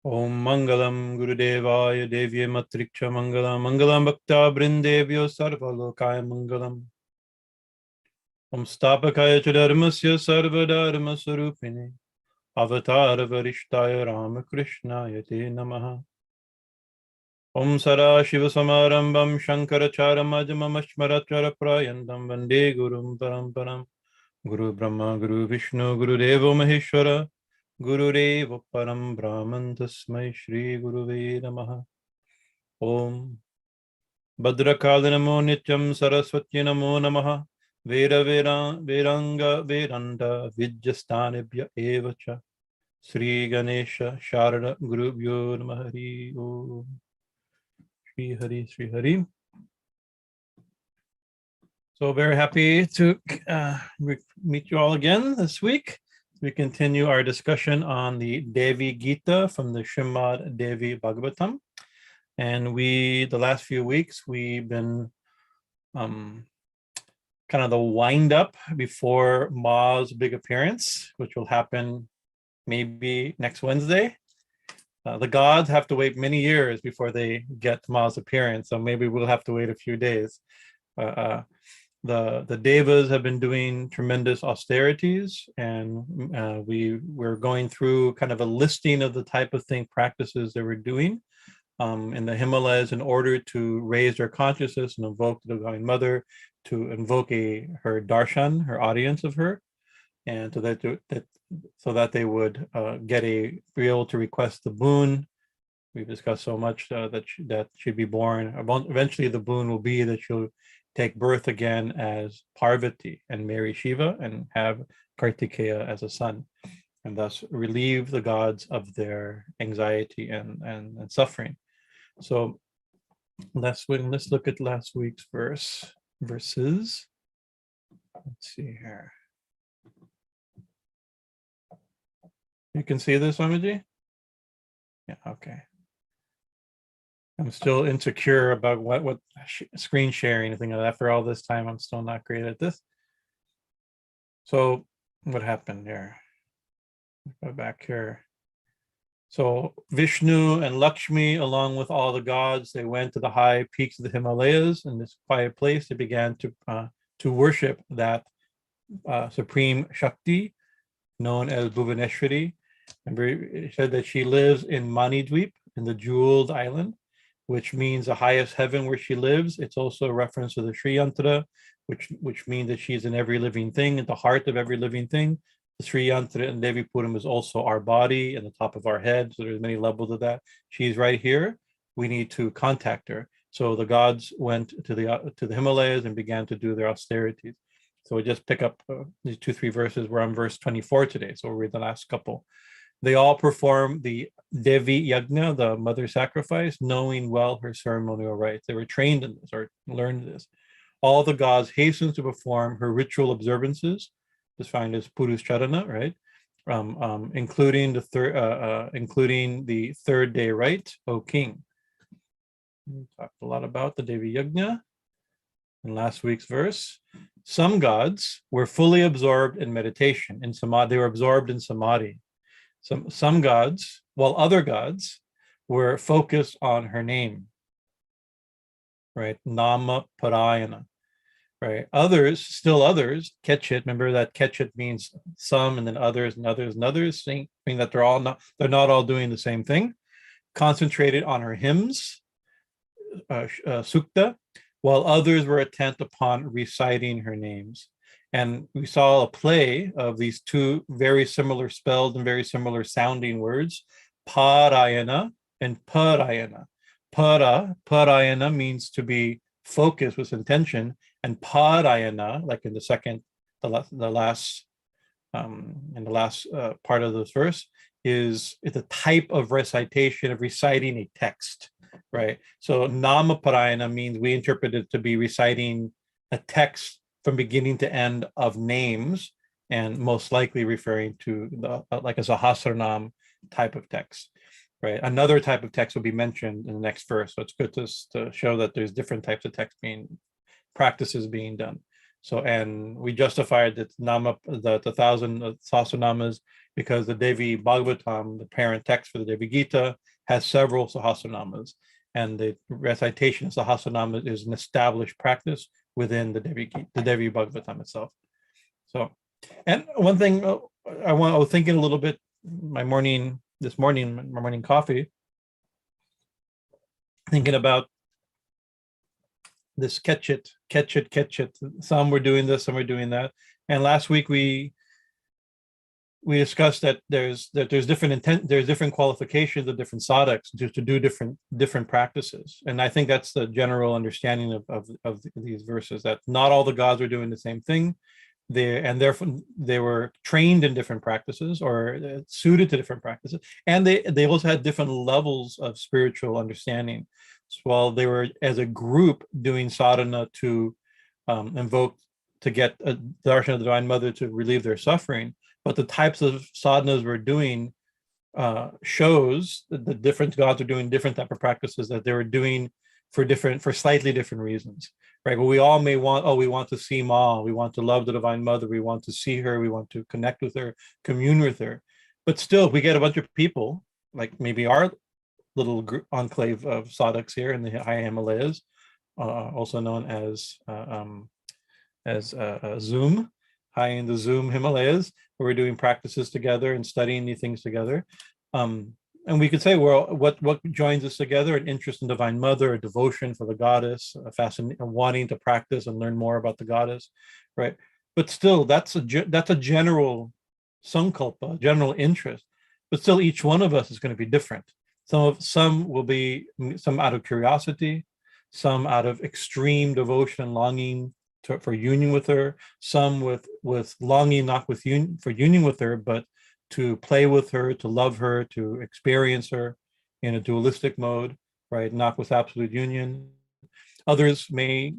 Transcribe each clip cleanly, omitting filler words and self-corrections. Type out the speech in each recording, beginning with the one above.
Om Mangalam Gurudevaya Devye Matriksha Mangalam Mangalam Bhakta Brindevyo Sarvalokaya Mangalam Om Stapakaya Chadarmasya Sarvadharma Sarupine Avatar Varishtaya Ramakrishna Yate Namaha Om Sara Shiva Samarambam Shankarachara Majamamashmaratara Prayandam Vande Gurum Paramparam Guru Brahma Guru Vishnu Guru Devo Maheshwara Gurureva Param Brahman Tasmai Shri Guruve Namaha Om Bhadrakali Namo Nityam Saraswati Namo Namaha Vera Vera Veranga Veranda Vidyasthanibhya Evacha Sri Ganesha Sharada Gurubhyo Namaha Hari Om Shri Hari Shri Hari. So very happy to meet you all again this week. We continue our discussion on the Devi Gita from the Srimad Devi Bhagavatam. And the last few weeks, we've been kind of the wind up before Ma's big appearance, which will happen maybe next Wednesday. The gods have to wait many years before they get Ma's appearance, so maybe we'll have to wait a few days. The devas have been doing tremendous austerities, and we're going through kind of a listing of the type of practices they were doing in the Himalayas in order to raise their consciousness and invoke the Divine Mother, to invoke her darshan, her audience of her, and so that they would be able to request the boon. We've discussed so much that she'd be born. Eventually, the boon will be that she'll take birth again as Parvati and marry Shiva and have Kartikeya as a son, and thus relieve the gods of their anxiety and suffering. So let's look at last week's verses. Let's see here. You can see this, Swamiji? Yeah, okay. I'm still insecure about what screen sharing and things like that. After all this time, I'm still not great at this. So what happened there? Go back here. So Vishnu and Lakshmi, along with all the gods, they went to the high peaks of the Himalayas. In this quiet place, they began to worship that supreme Shakti, known as Bhuvaneshwari. Remember, it said that she lives in Manidweep, in the jeweled island, which means the highest heaven where she lives. It's also a reference to the Sri Yantra, which means that she's in every living thing, at the heart of every living thing. The Sri Yantra and Devi Puram is also our body and the top of our head. So there's many levels of that. She's right here. We need to contact her. So the gods went to the Himalayas and began to do their austerities. So we just pick up these 2-3 verses. We're on verse 24 today. So we'll read the last couple. They all perform the Devi Yajna, the mother sacrifice, knowing well her ceremonial rites. They were trained in this or learned this. All the gods hasten to perform her ritual observances, defined as Puruscharana, right? Including the third day rite, O king. We talked a lot about the Devi Yajna in last week's verse. Some gods were fully absorbed in meditation, in samadhi. They were absorbed in samadhi. Some gods, while other gods were focused on her name, right? Nyāsa-parāyaṇa, right? Still others, kecit. Remember that kecit means some, and then others, and others, and others. Meaning that they're not all doing the same thing. Concentrated on her hymns, sukta, while others were intent upon reciting her names. And we saw a play of these two very similar spelled and very similar sounding words, pārāyaṇa and parāyaṇa. Parāyaṇa means to be focused with intention, and pārāyaṇa, like in the last part of this verse, is a type of recitation, of reciting a text, right? So nyāsa-parāyaṇa means we interpret it to be reciting a text from beginning to end of names, and most likely referring to like a Sahasranam type of text, right? Another type of text will be mentioned in the next verse. So it's good to show that there's different types of text practices being done. So, and we justified that the 1,000 sahasranamas because the Devi Bhagavatam, the parent text for the Devi Gita, has several sahasranamas, and the recitation of sahasranamas is an established practice within the Devi Bhagavatam itself. So, and one thing I was thinking a little bit my morning coffee, thinking about this kecit. Some were doing this, some were doing that. And last week we discussed that there's different qualifications of different sadhaks to do different practices. And I think that's the general understanding of these verses, that not all the gods are doing the same thing. Therefore they were trained in different practices or suited to different practices. And they also had different levels of spiritual understanding. So while they were as a group doing sadhana to invoke, to get a darshan of the Divine Mother to relieve their suffering, but the types of sadhanas we're doing shows that the different gods are doing different type of practices that they were doing for slightly different reasons, right? But we all may want, we want to see Ma, we want to love the Divine Mother, we want to see her, we want to connect with her, commune with her. But still, we get a bunch of people, like maybe our little group, enclave of sadhaks here in the high Himalayas, also known as Zoom, high in the Zoom Himalayas, where we're doing practices together and studying these things together. And we could say, well, what joins us together? An interest in Divine Mother, a devotion for the goddess, a wanting to practice and learn more about the goddess, right? But still, that's a general sankalpa, general interest. But still, each one of us is going to be different. Some will be some out of curiosity, some out of extreme devotion, longing for union with her, some with longing not for union with her, but to play with her, to love her, to experience her in a dualistic mode, right? Not with absolute union. Others may,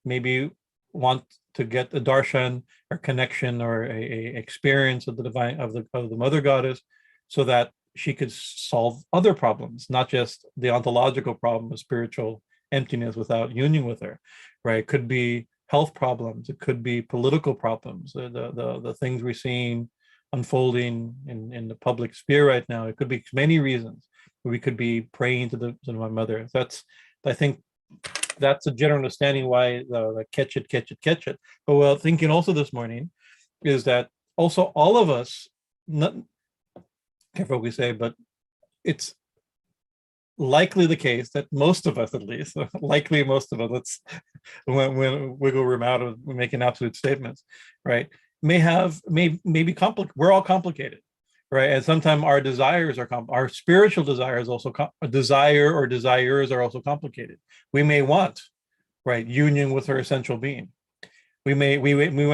maybe want to get a darshan or connection or a experience of the divine, of the mother goddess, so that she could solve other problems, not just the ontological problem of spiritual emptiness without union with her, right? It could be health problems, it could be political problems, the things we're seeing unfolding in the public sphere right now. It could be many reasons. We could be praying to the Divine Mother. I think that's a general understanding why the kecit. But what thinking also this morning is that also all of us, not careful what we say, but it's likely the case that most of us, at least, let's when wiggle room out of making absolute statements, right? May be complicated. We're all complicated, right? And sometimes our desires are our spiritual desires also desires are also complicated. We may want, right, union with her essential being. We may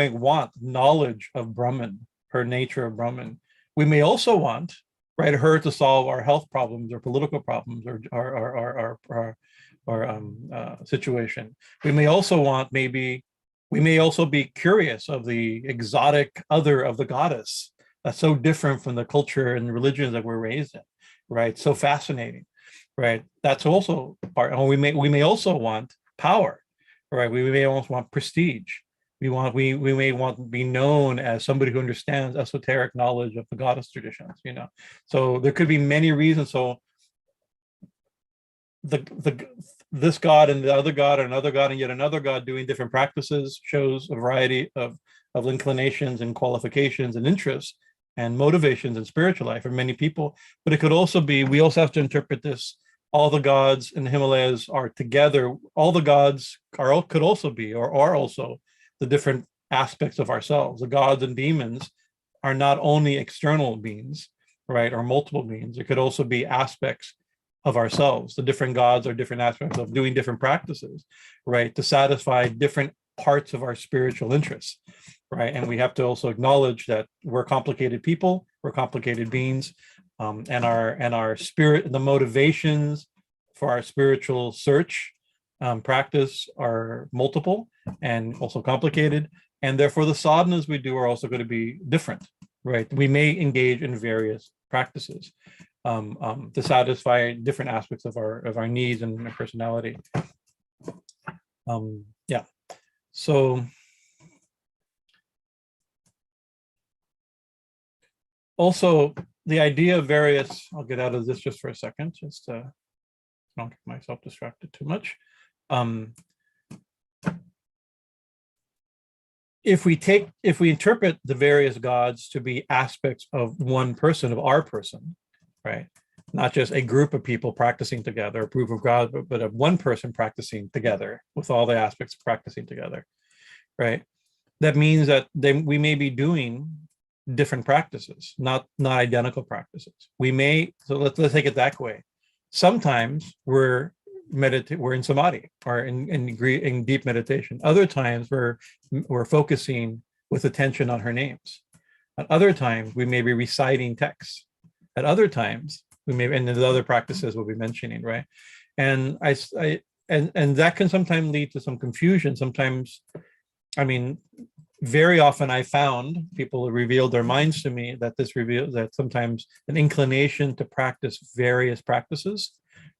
want knowledge of Brahman, her nature of Brahman. We may also want, right, her to solve our health problems or political problems or situation. We may also want, we may also be curious of the exotic other of the goddess that's so different from the culture and religions that we're raised in, right? So fascinating, right? That's also part. And we may also want power, right? We may also want prestige. We may want to be known as somebody who understands esoteric knowledge of the goddess traditions, So there could be many reasons. So this god and the other god and another god and yet another god doing different practices shows a variety of inclinations and qualifications and interests and motivations in spiritual life for many people. But it could also be, we also have to interpret this, all the gods in the Himalayas are together. All the gods could also be, or are also, the different aspects of ourselves. The gods and demons are not only external beings, right, or multiple beings. It could also be aspects of ourselves. The different gods are different aspects of doing different practices, right, to satisfy different parts of our spiritual interests, right? And we have to also acknowledge that we're complicated people, we're complicated beings, and our spirit, the motivations for our spiritual search practice are multiple and also complicated, and therefore the sadhanas we do are also going to be different, right? We may engage in various practices to satisfy different aspects of our needs and our personality. Yeah. So also the idea of various, I'll get out of this just for a second, just don't get myself distracted too much. If we interpret the various gods to be aspects of one person, of our person, right? Not just a group of people practicing together, a group of gods, but of one person practicing together with all the aspects practicing together, right? That means that we may be doing different practices, not identical practices. We may, so let's take it that way. Sometimes we're in samadhi or in deep meditation. Other times we're focusing with attention on her names. At other times we may be reciting texts. At other times we may, and the other practices we'll be mentioning, right? And and that can sometimes lead to some confusion. Sometimes, I mean, very often I found people revealed their minds to me that this reveals that sometimes an inclination to practice various practices,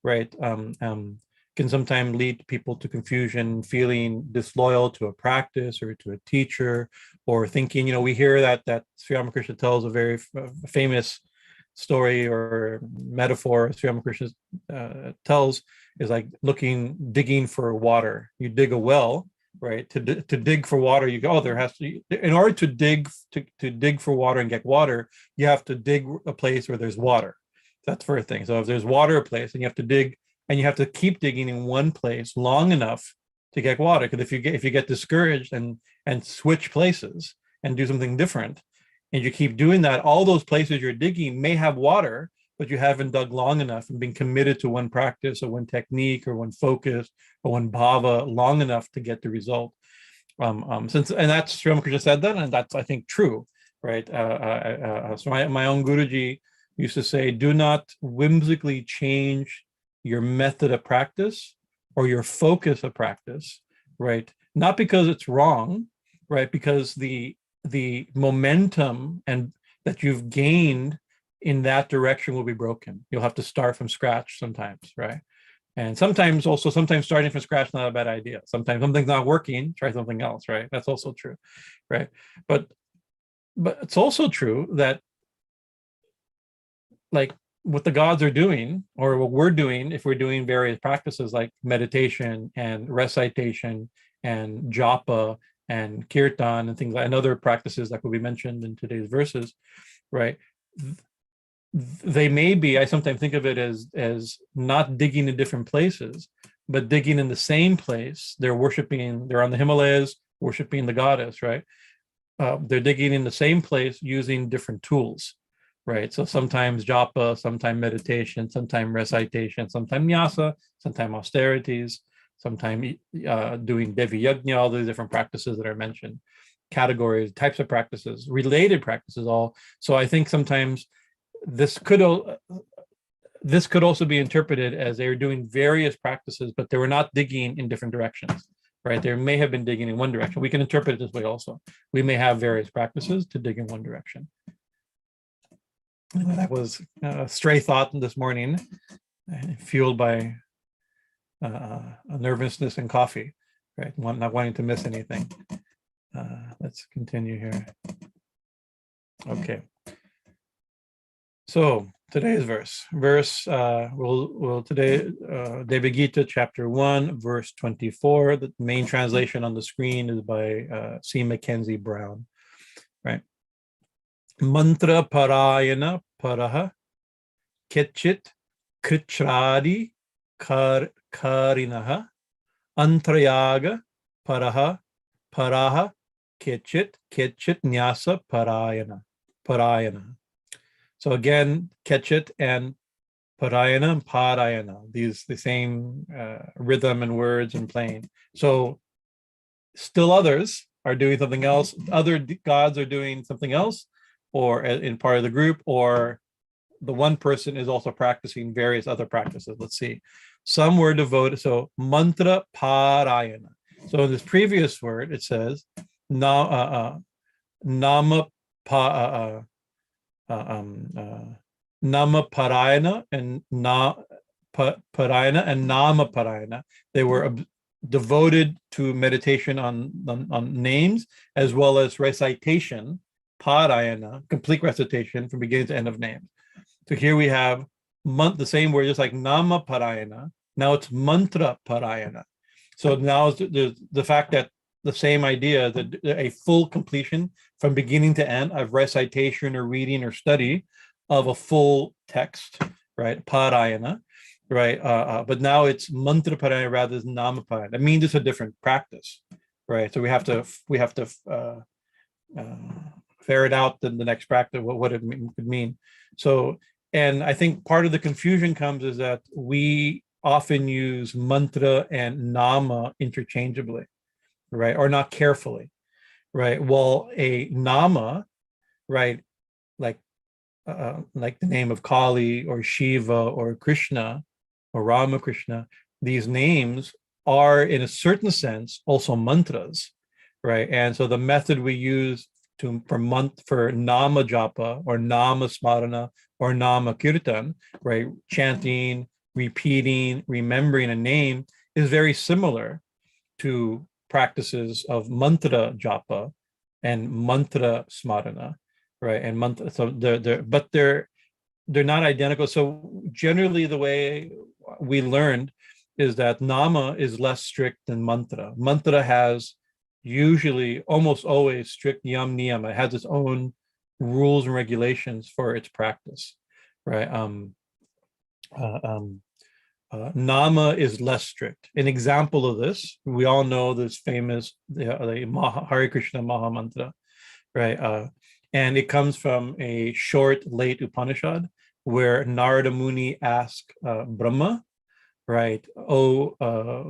right, can sometimes lead people to confusion, feeling disloyal to a practice or to a teacher, or thinking, we hear that Sri Ramakrishna tells a very famous story or metaphor Sri Ramakrishna tells is like digging for water. You dig a well, right? To dig for water, you go, there has to, in order to dig for water and get water, you have to dig a place where there's water. That's the first thing. So if there's water a place, and you have to dig, and you have to keep digging in one place long enough to get water. Because if you get discouraged and switch places and do something different, and you keep doing that, all those places you're digging may have water, but you haven't dug long enough and been committed to one practice or one technique or one focus or one bhava long enough to get the result. And that's Sri Ramakrishna said that, and that's, I think, true, right? So my own Guruji used to say, do not whimsically change your method of practice or your focus of practice, right? Not because it's wrong, right? Because the momentum and that you've gained in that direction will be broken. You'll have to start from scratch sometimes, right? And sometimes starting from scratch is not a bad idea. Sometimes something's not working, try something else, right? That's also true, right? But it's also true that, like, what the gods are doing, or what we're doing, if we're doing various practices like meditation and recitation and japa and kirtan and things like, and other practices that will be mentioned in today's verses, right? They may be, I sometimes think of it as not digging in different places, but digging in the same place. They're on the Himalayas, worshiping the goddess, right? They're digging in the same place using different tools, right? So sometimes japa, sometimes meditation, sometimes recitation, sometimes nyāsa, sometimes austerities, sometimes doing Devi Yajna, all the different practices that are mentioned, categories, types of practices, related practices, all. So I think sometimes this could also be interpreted as they were doing various practices, but they were not digging in different directions, right? They may have been digging in one direction. We can interpret it this way also. We may have various practices to dig in one direction. That was a stray thought this morning, fueled by nervousness and coffee, right? Not wanting to miss anything. Let's continue here. Okay. So today's verse today, Devi Gita, chapter 1, verse 24. The main translation on the screen is by C. Mackenzie Brown, right? Mantra-pārāyaṇa-parāḥ, kecit, kṛcchrādi-kāriṇaḥ, antaryāga-parāḥ, kecit, nyāsa-parāyaṇa. So again, kecit and parāyaṇa, these the same rhythm and words and playing. So still others are doing something else. Other gods are doing something else, or in part of the group, or the one person is also practicing various other practices. Let's see. Some were devoted. So mantra-pārāyaṇa. So in this previous word, it says nama-pārāyaṇa and nama-pārāyaṇa. They were devoted to meditation on names, as well as recitation, Parayana, complete recitation from beginning to end of names. So here we have the same word, just like nama-pārāyaṇa. Now it's mantra-pārāyaṇa. So now the fact that the same idea, that a full completion from beginning to end of recitation or reading or study of a full text, right? Pārāyaṇa, right? But now it's mantra-pārāyaṇa rather than nama-pārāyaṇa. That means it's a different practice, right? So we have to ferret out the next practice, what it could mean. So, and I think part of the confusion comes is that we often use mantra and nama interchangeably, right? Or not carefully, right? Well, a nama, right, like the name of Kali or Shiva or Krishna or Ramakrishna, these names are in a certain sense also mantras, right? And so the method we use for nama japa or nama smarana or nama kirtan, right, chanting, repeating, remembering a name, is very similar to practices of mantra japa and mantra smarana, right? And mantra, so they're not identical. So generally the way we learned is that nama is less strict than mantra. Mantra has usually, almost always, strict yam niyama. It has its own rules and regulations for its practice, right? Nama is less strict. An example of this, we all know this famous Hare Krishna Maha Mantra, right? And it comes from a short, late Upanishad where Narada Muni asked Brahma, right? Oh,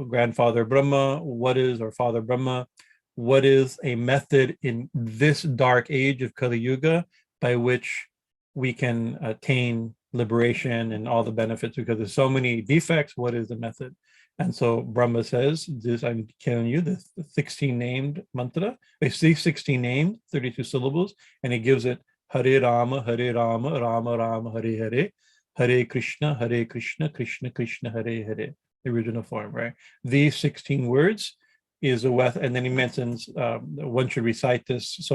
grandfather Brahma, or Father Brahma, what is a method in this dark age of Kali Yuga by which we can attain liberation and all the benefits, because there's so many defects? What is the method? And so Brahma says, this, I'm telling you, the 16 named mantra, it's 16 named, 32 syllables, and he gives it Hare Rama, Rama Rama, Hare Hare, Hare Krishna, Krishna Krishna, Hare Hare, the original form, right? These 16 words is and then he mentions one should recite this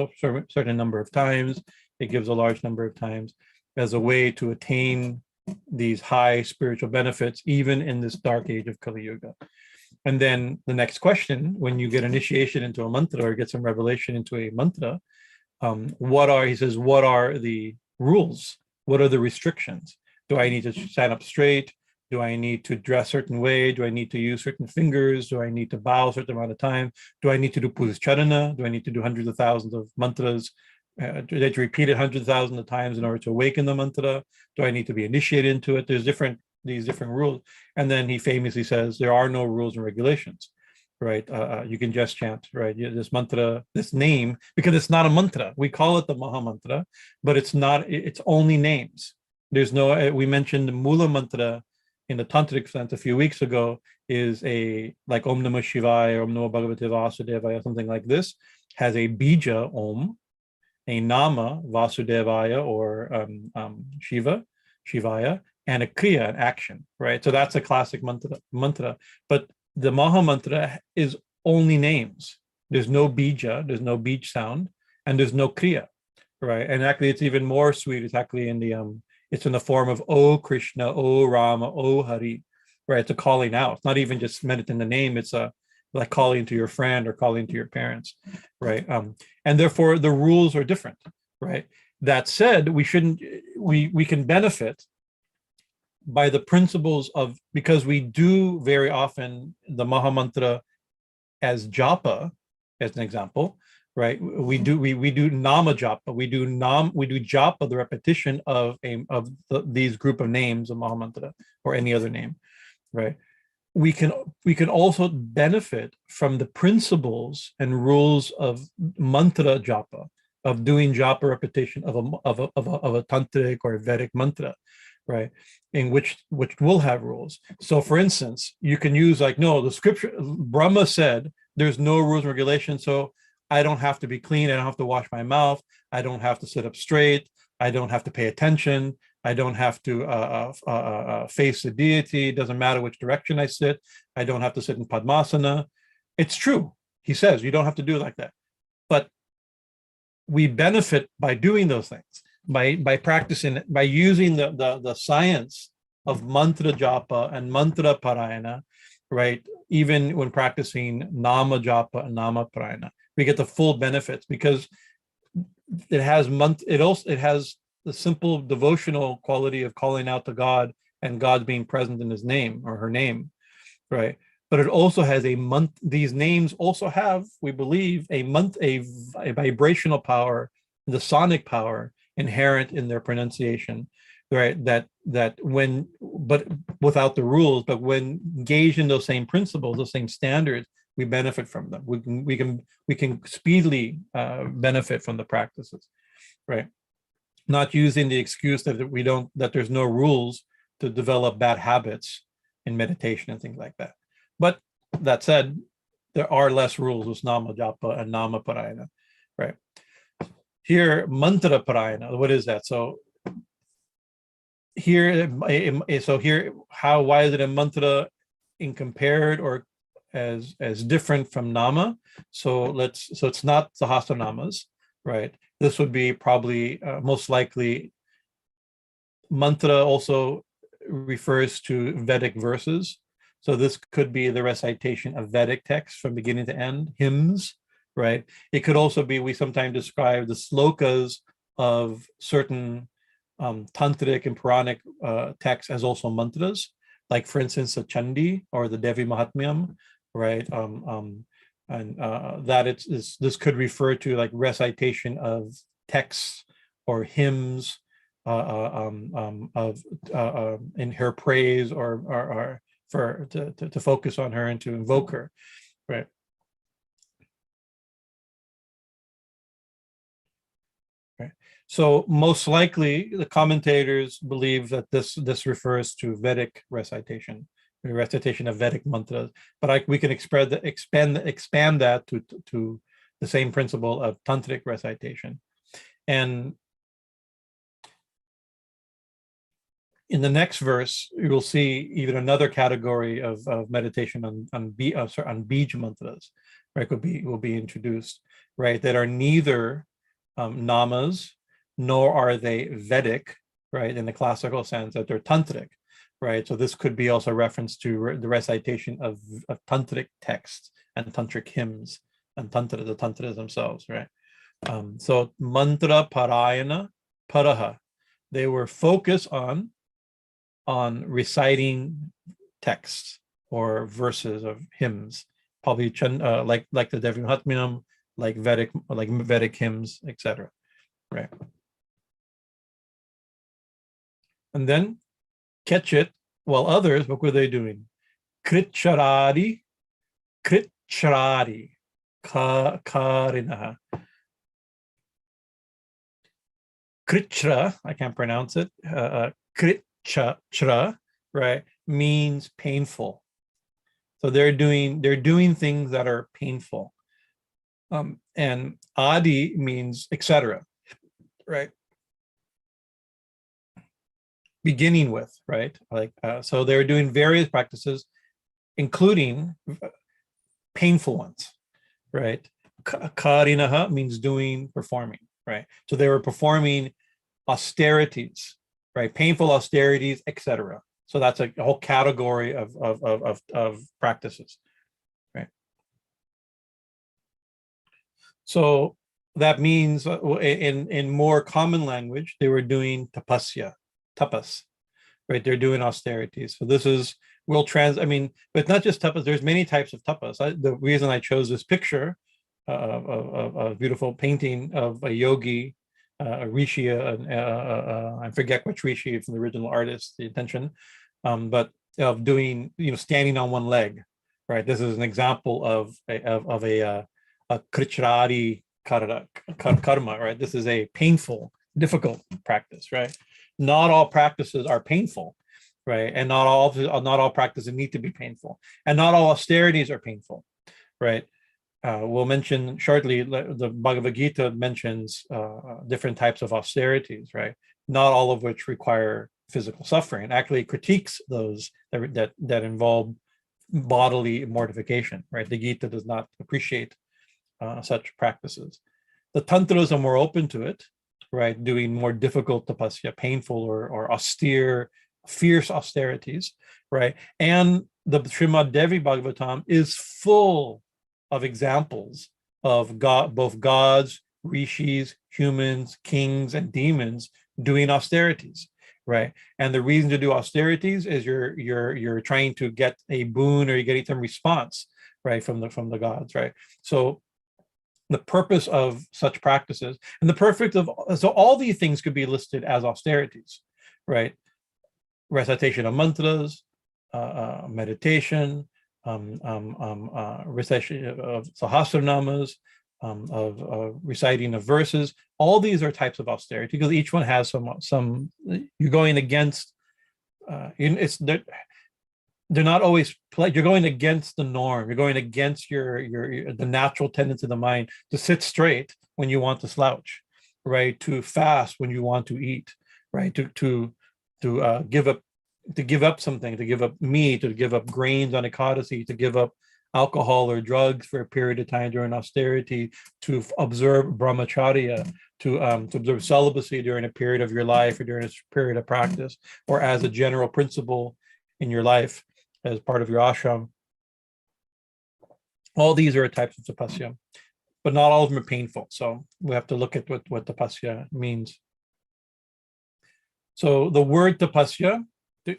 certain number of times. It gives a large number of times as a way to attain these high spiritual benefits, even in this dark age of Kali Yuga. And then the next question, when you get initiation into a mantra or get some revelation into a mantra, what are the rules? What are the restrictions? Do I need to stand up straight? Do I need to dress a certain way? Do I need to use certain fingers? Do I need to bow a certain amount of time? Do I need to do puja? Do I need to do hundreds of thousands of mantras? Do I need to repeat it hundreds of thousands of times in order to awaken the mantra? Do I need to be initiated into it? There's these different rules. And then he famously says, there are no rules and regulations, right? You can just chant, right? This mantra, this name, because it's not a mantra. We call it the Maha Mantra, but it's not, it's only names. There's no, we mentioned the Mula Mantra in the tantric sense a few weeks ago, is like Om Namah Shivaya, Om Namo Bhagavate Vasudevaya, something like this, has a bija Om, a nama Vasudevaya or Shivaya, and a kriya, an action, right? So that's a classic mantra. But the Maha Mantra is only names. There's no bija, there's no bij sound, and there's no kriya, right? And actually, it's even more sweet. It's actually in the it's in the form of O Krishna, O Rama, O Hari, right? It's a calling out. It's not even just meant in the name. It's like calling to your friend or calling to your parents, right? And therefore the rules are different, right? That said, we can benefit by the principles of, because we do very often the Maha Mantra as japa, as an example, right? We do nama japa. We do japa, the repetition of these group of names of Maha Mantra or any other name, right? We can also benefit from the principles and rules of mantra japa, of doing japa repetition of a tantric or a Vedic mantra, right? In which will have rules. So for instance, you can use like, no, the scripture, Brahma said there's no rules and regulations, so I don't have to be clean, I don't have to wash my mouth, I don't have to sit up straight, I don't have to pay attention, I don't have to face the deity, it doesn't matter which direction I sit, I don't have to sit in Padmasana. It's true, he says, you don't have to do it like that. But we benefit by doing those things, by practicing, by using the science of mantra japa and mantra-pārāyaṇa, right? Even when practicing nama japa and nama parayana, we get the full benefits because it has it has the simple devotional quality of calling out to God and God being present in his name or her name, right? But it also has these names also have, we believe, a vibrational power, the sonic power inherent in their pronunciation, right? That when, but without the rules, but when engaged in those same principles, those same standards, we benefit from them. We can speedily benefit from the practices, right? Not using the excuse that there's no rules to develop bad habits in meditation and things like that. But that said, there are less rules with nama japa and nama parayana, right? Here, mantra parayana, what is that? So here, why is it a mantra in compared or as different from nama? So it's not sahasranamas, right? This would be probably most likely. Mantra also refers to Vedic verses. So this could be the recitation of Vedic texts from beginning to end, hymns, right? It could also be, we sometimes describe the slokas of certain tantric and Puranic texts as also mantras, like for instance, the Chandi or the Devi Mahatmyam, right? This could refer to like recitation of texts or hymns in her praise or to focus on her and to invoke her, right? Right. So most likely the commentators believe that this refers to Vedic recitation, the recitation of Vedic mantras, but we can expand that to the same principle of tantric recitation. And in the next verse, you will see even another category of meditation on bij mantras, right? Will be introduced, right? That are neither namas, nor are they Vedic, right? In the classical sense, that they're tantric, right? So this could be also reference to the recitation of tantric texts and tantric hymns and the tantras themselves, right? So mantra-pārāyaṇa-parāḥ, they were focused on reciting texts or verses of hymns, probably like the Devi Mahatmyam, like Vedic hymns, etc. Right. And then kecit, while others, what were they doing? Kṛcchrādi-kāriṇaḥ. Kṛcchrā, I can't pronounce it. Kṛcchrā, right, means painful. So they're doing things that are painful. And adi means etc., right? Beginning with, right? Like so they're doing various practices, including painful ones, right? Kāriṇaḥ means performing, right? So they were performing austerities, right? Painful austerities, etc. So that's a whole category of practices, right? So that means in more common language, they were doing tapas, right? They're doing austerities. So this is, but not just tapas, there's many types of tapas. The reason I chose this picture of a beautiful painting of a yogi, a rishi, I forget which rishi from the original artist, the intention, but of doing, standing on one leg, right? This is an example of a kṛcchrādi-kāriṇaḥ, right? This is a painful, difficult practice, right? Not all practices are painful, right? And not all practices need to be painful, and not all austerities are painful, right? We'll mention shortly, the Bhagavad Gita mentions different types of austerities, right? Not all of which require physical suffering. Actually critiques those that involve bodily mortification, right? The Gita does not appreciate such practices. The tantras are more open to it, right? Doing more difficult tapasya, painful or austere, fierce austerities, right? And the Srimad Devi Bhagavatam is full of examples of God, both gods, rishis, humans, kings, and demons doing austerities, right? And the reason to do austerities is you're trying to get a boon, or you're getting some response, right, from the gods, right? So the purpose of such practices, and the perfect of, so all these things could be listed as austerities, right? Recitation of mantras, meditation, recitation of sahasranamas, of reciting of verses. All these are types of austerity, because each one has some you're going against. They're not always you're going against the norm. You're going against the natural tendency of the mind to sit straight when you want to slouch, right? To fast when you want to eat, right? To give up something, to give up meat, to give up grains on Ekadasi, to give up alcohol or drugs for a period of time during austerity, to observe brahmacharya, to observe celibacy during a period of your life or during a period of practice, or as a general principle in your life as part of your ashram. All these are types of tapasya, but not all of them are painful. So we have to look at what tapasya means. So the word tapasya,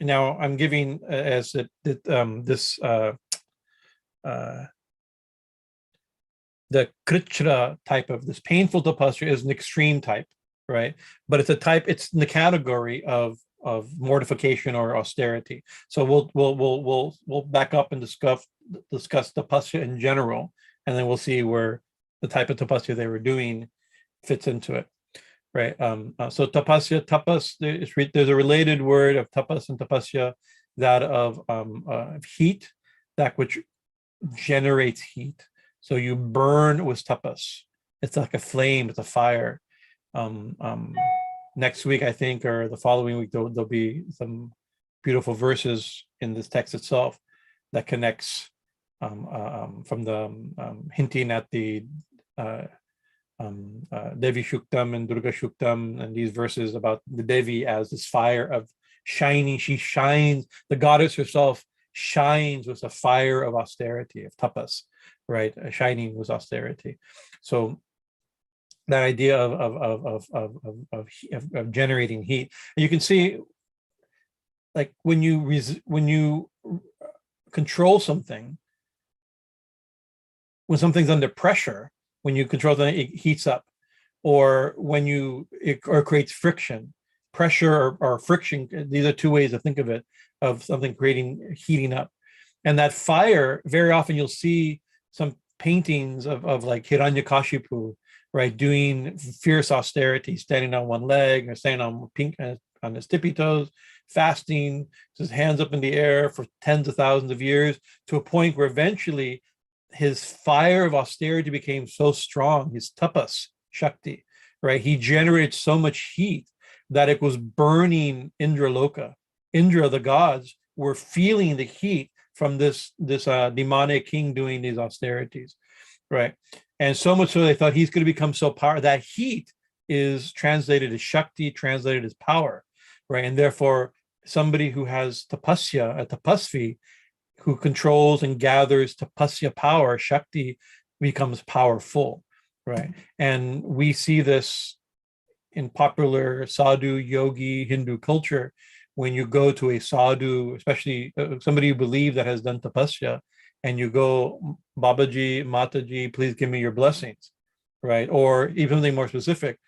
now I'm giving as the kṛcchrā type of this painful tapasya is an extreme type, right? But it's a type, it's in the category of mortification or austerity. So we'll back up and discuss tapasya in general, and then we'll see where the type of tapasya they were doing fits into it, right? So tapasya, tapas, there's a related word of tapas and tapasya, that of heat, that which generates heat. So you burn with tapas. It's like a flame, it's a fire. Next week, I think, or the following week, there'll be some beautiful verses in this text itself that connects from the hinting at the Devi Shuktam and Durga Shuktam, and these verses about the Devi as this fire of shining. She shines, the goddess herself shines with a fire of austerity, of tapas, right? Shining with austerity. So that idea of generating heat, and you can see, like when you control something, when something's under pressure, when you control something, it heats up, or when it creates friction, pressure or friction. These are two ways to think of it, of something heating up. And that fire, very often you'll see some paintings of like Hiranyakashipu, right, doing fierce austerity, standing on one leg or standing on his tippy toes, fasting, his hands up in the air for tens of thousands of years, to a point where eventually his fire of austerity became so strong, his tapas shakti, right? He generated so much heat that it was burning Indraloka. Indra, the gods, were feeling the heat from this demonic king doing these austerities, right? And so much so they thought he's going to become so powerful. That heat is translated as shakti, translated as power, right? And therefore, somebody who has tapasya, a tapasvi, who controls and gathers tapasya power, shakti, becomes powerful, right? And we see this in popular sadhu, yogi, Hindu culture. When you go to a sadhu, especially somebody you believe that has done tapasya, and you go, Babaji, Mataji, please give me your blessings, right? Or even something more specific,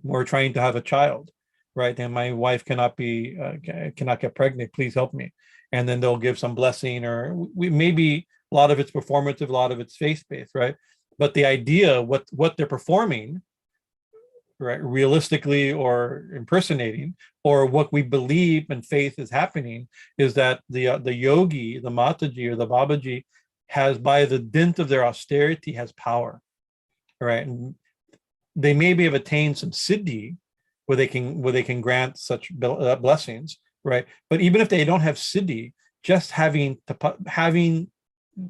we're trying to have a child, right? And my wife cannot get pregnant, please help me. And then they'll give some blessing, or maybe a lot of it's performative, a lot of it's faith-based, right? But the idea, what they're performing, right, realistically or impersonating, or what we believe and faith is happening, is that the yogi, the Mataji or the Babaji, has, by the dint of their austerity, has power, right? And they maybe have attained some siddhi where they can grant such blessings, right? But even if they don't have siddhi, just having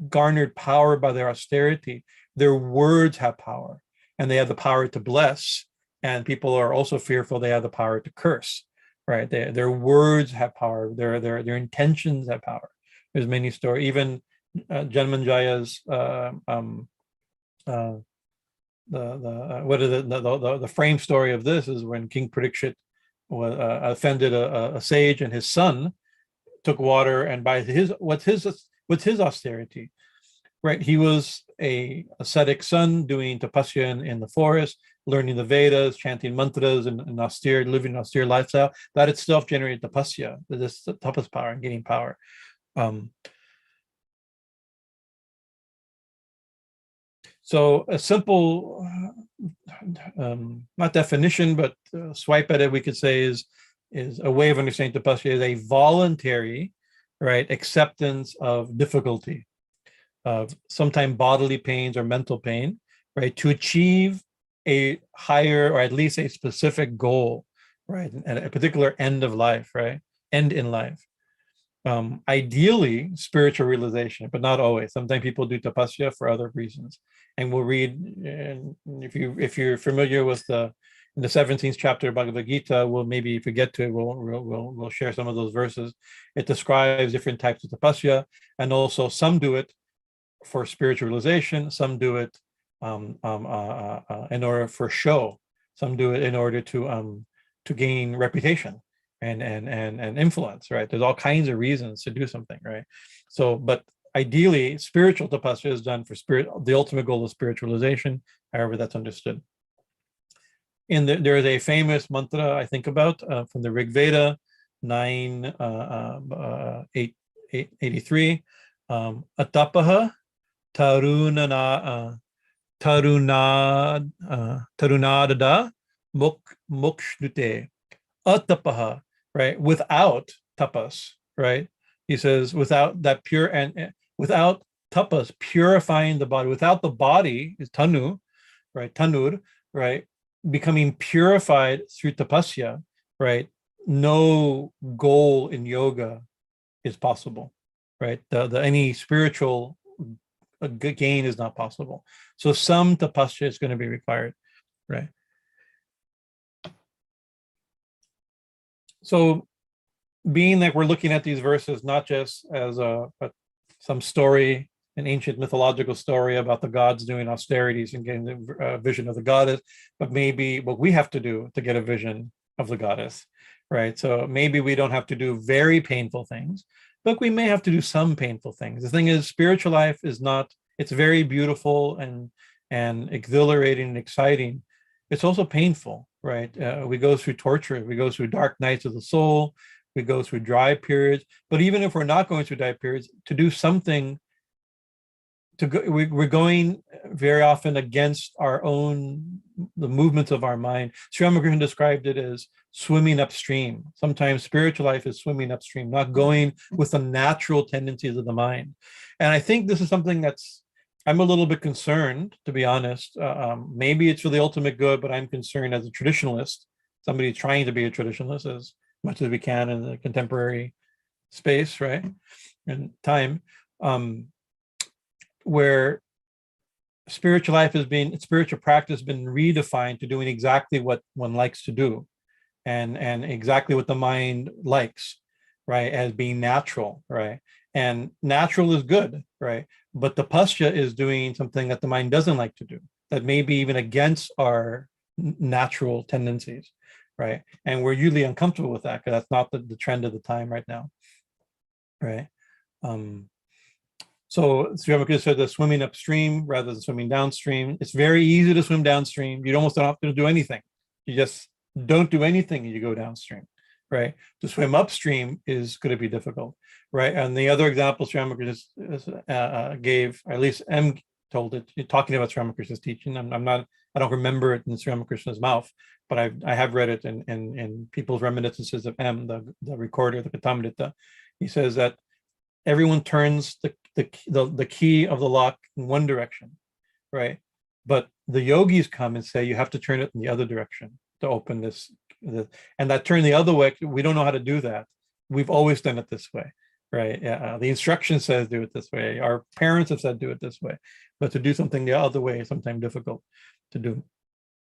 garnered power by their austerity, their words have power, and they have the power to bless, and people are also fearful they have the power to curse, right? Their words have power, their intentions have power. There's many stories, even Janmanjaya's the frame story of this is when King Parikshit offended a sage, and his son took water, and by what's his austerity, right? He was a ascetic son doing tapasya in the forest, learning the Vedas, chanting mantras, and living an austere lifestyle. That itself generated tapasya, this tapas power and gaining power. So a simple, not definition, but swipe at it, we could say is a way of understanding tapasya is a voluntary, right, acceptance of difficulty, of sometimes bodily pains or mental pain, right, to achieve a higher or at least a specific goal, right, at a particular end of life, right, end in life. Ideally, spiritual realization, but not always. Sometimes people do tapasya for other reasons. And we'll read, if you're familiar with in the 17th chapter of Bhagavad Gita, we'll maybe, if we get to it, we'll share some of those verses. It describes different types of tapasya, and also some do it for spiritual realization, some do it in order for show, some do it in order to gain reputation and influence, right? There's all kinds of reasons to do something, right? So, but ideally, spiritual tapasya is done for the ultimate goal of spiritualization, however that's understood. There is a famous mantra I think about from the Rig Veda 9:83. Atapaha tarunadada mokshnute. Atapaha, right? Without tapas, right? He says without that pure and without tapas, purifying the body, without the body is tanu, right? Tanur, right? Becoming purified through tapasya, right? No goal in yoga is possible, right? Any spiritual gain is not possible. So some tapasya is going to be required, right? So being that we're looking at these verses not just as some story, an ancient mythological story about the gods doing austerities and getting the vision of the goddess, but maybe what we have to do to get a vision of the goddess, right? So maybe we don't have to do very painful things, but we may have to do some painful things. The thing is, spiritual life is not, it's very beautiful and exhilarating and exciting. It's also painful, right? We go through torture, we go through dark nights of the soul, we go through dry periods, but even if we're not going through dry periods, to do something, we're going very often against the movements of our mind. Sri Ramakrishna described it as swimming upstream. Sometimes spiritual life is swimming upstream, not going with the natural tendencies of the mind. And I think this is something I'm a little bit concerned, to be honest. Maybe it's for the ultimate good, but I'm concerned as a traditionalist, somebody trying to be a traditionalist as much as we can in the contemporary space, right, and time, where spiritual practice has been redefined to doing exactly what one likes to do, and exactly what the mind likes, right, as being natural, right? And natural is good, right? But the tapasya is doing something that the mind doesn't like to do, that may be even against our natural tendencies, right? And we're usually uncomfortable with that because that's not the trend of the time right now, right? So Sri Ramakrishna said that swimming upstream rather than swimming downstream. It's very easy to swim downstream. You almost don't have to do anything. You just don't do anything and you go downstream, right? To swim upstream is going to be difficult, right? And the other example Sri Ramakrishna gave, or at least M told it, talking about Sri Ramakrishna's teaching. I don't remember it in Sri Ramakrishna's mouth, but I have read it in people's reminiscences of M, the recorder, the Katamrita. He says that everyone turns the key of the lock in one direction, right? But the yogis come and say you have to turn it in the other direction to open this, and that turn the other way, we don't know how to do that. We've always done it this way, right? The instruction says do it this way. Our parents have said do it this way, but to do something the other way is sometimes difficult. to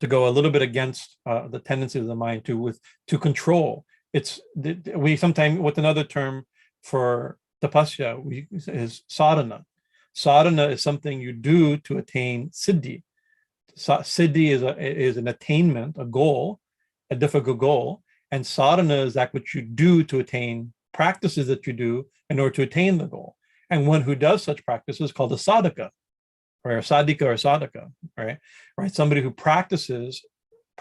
go a little bit against the tendency of the mind to control. We sometimes, with another term for tapasya, is sadhana. Sadhana is something you do to attain siddhi. Siddhi is an attainment, a goal, a difficult goal, and sadhana is that which you do to attain, practices that you do in order to attain the goal. And one who does such practices is called a sadhaka, or a sadhika or sadhaka, right? Somebody who practices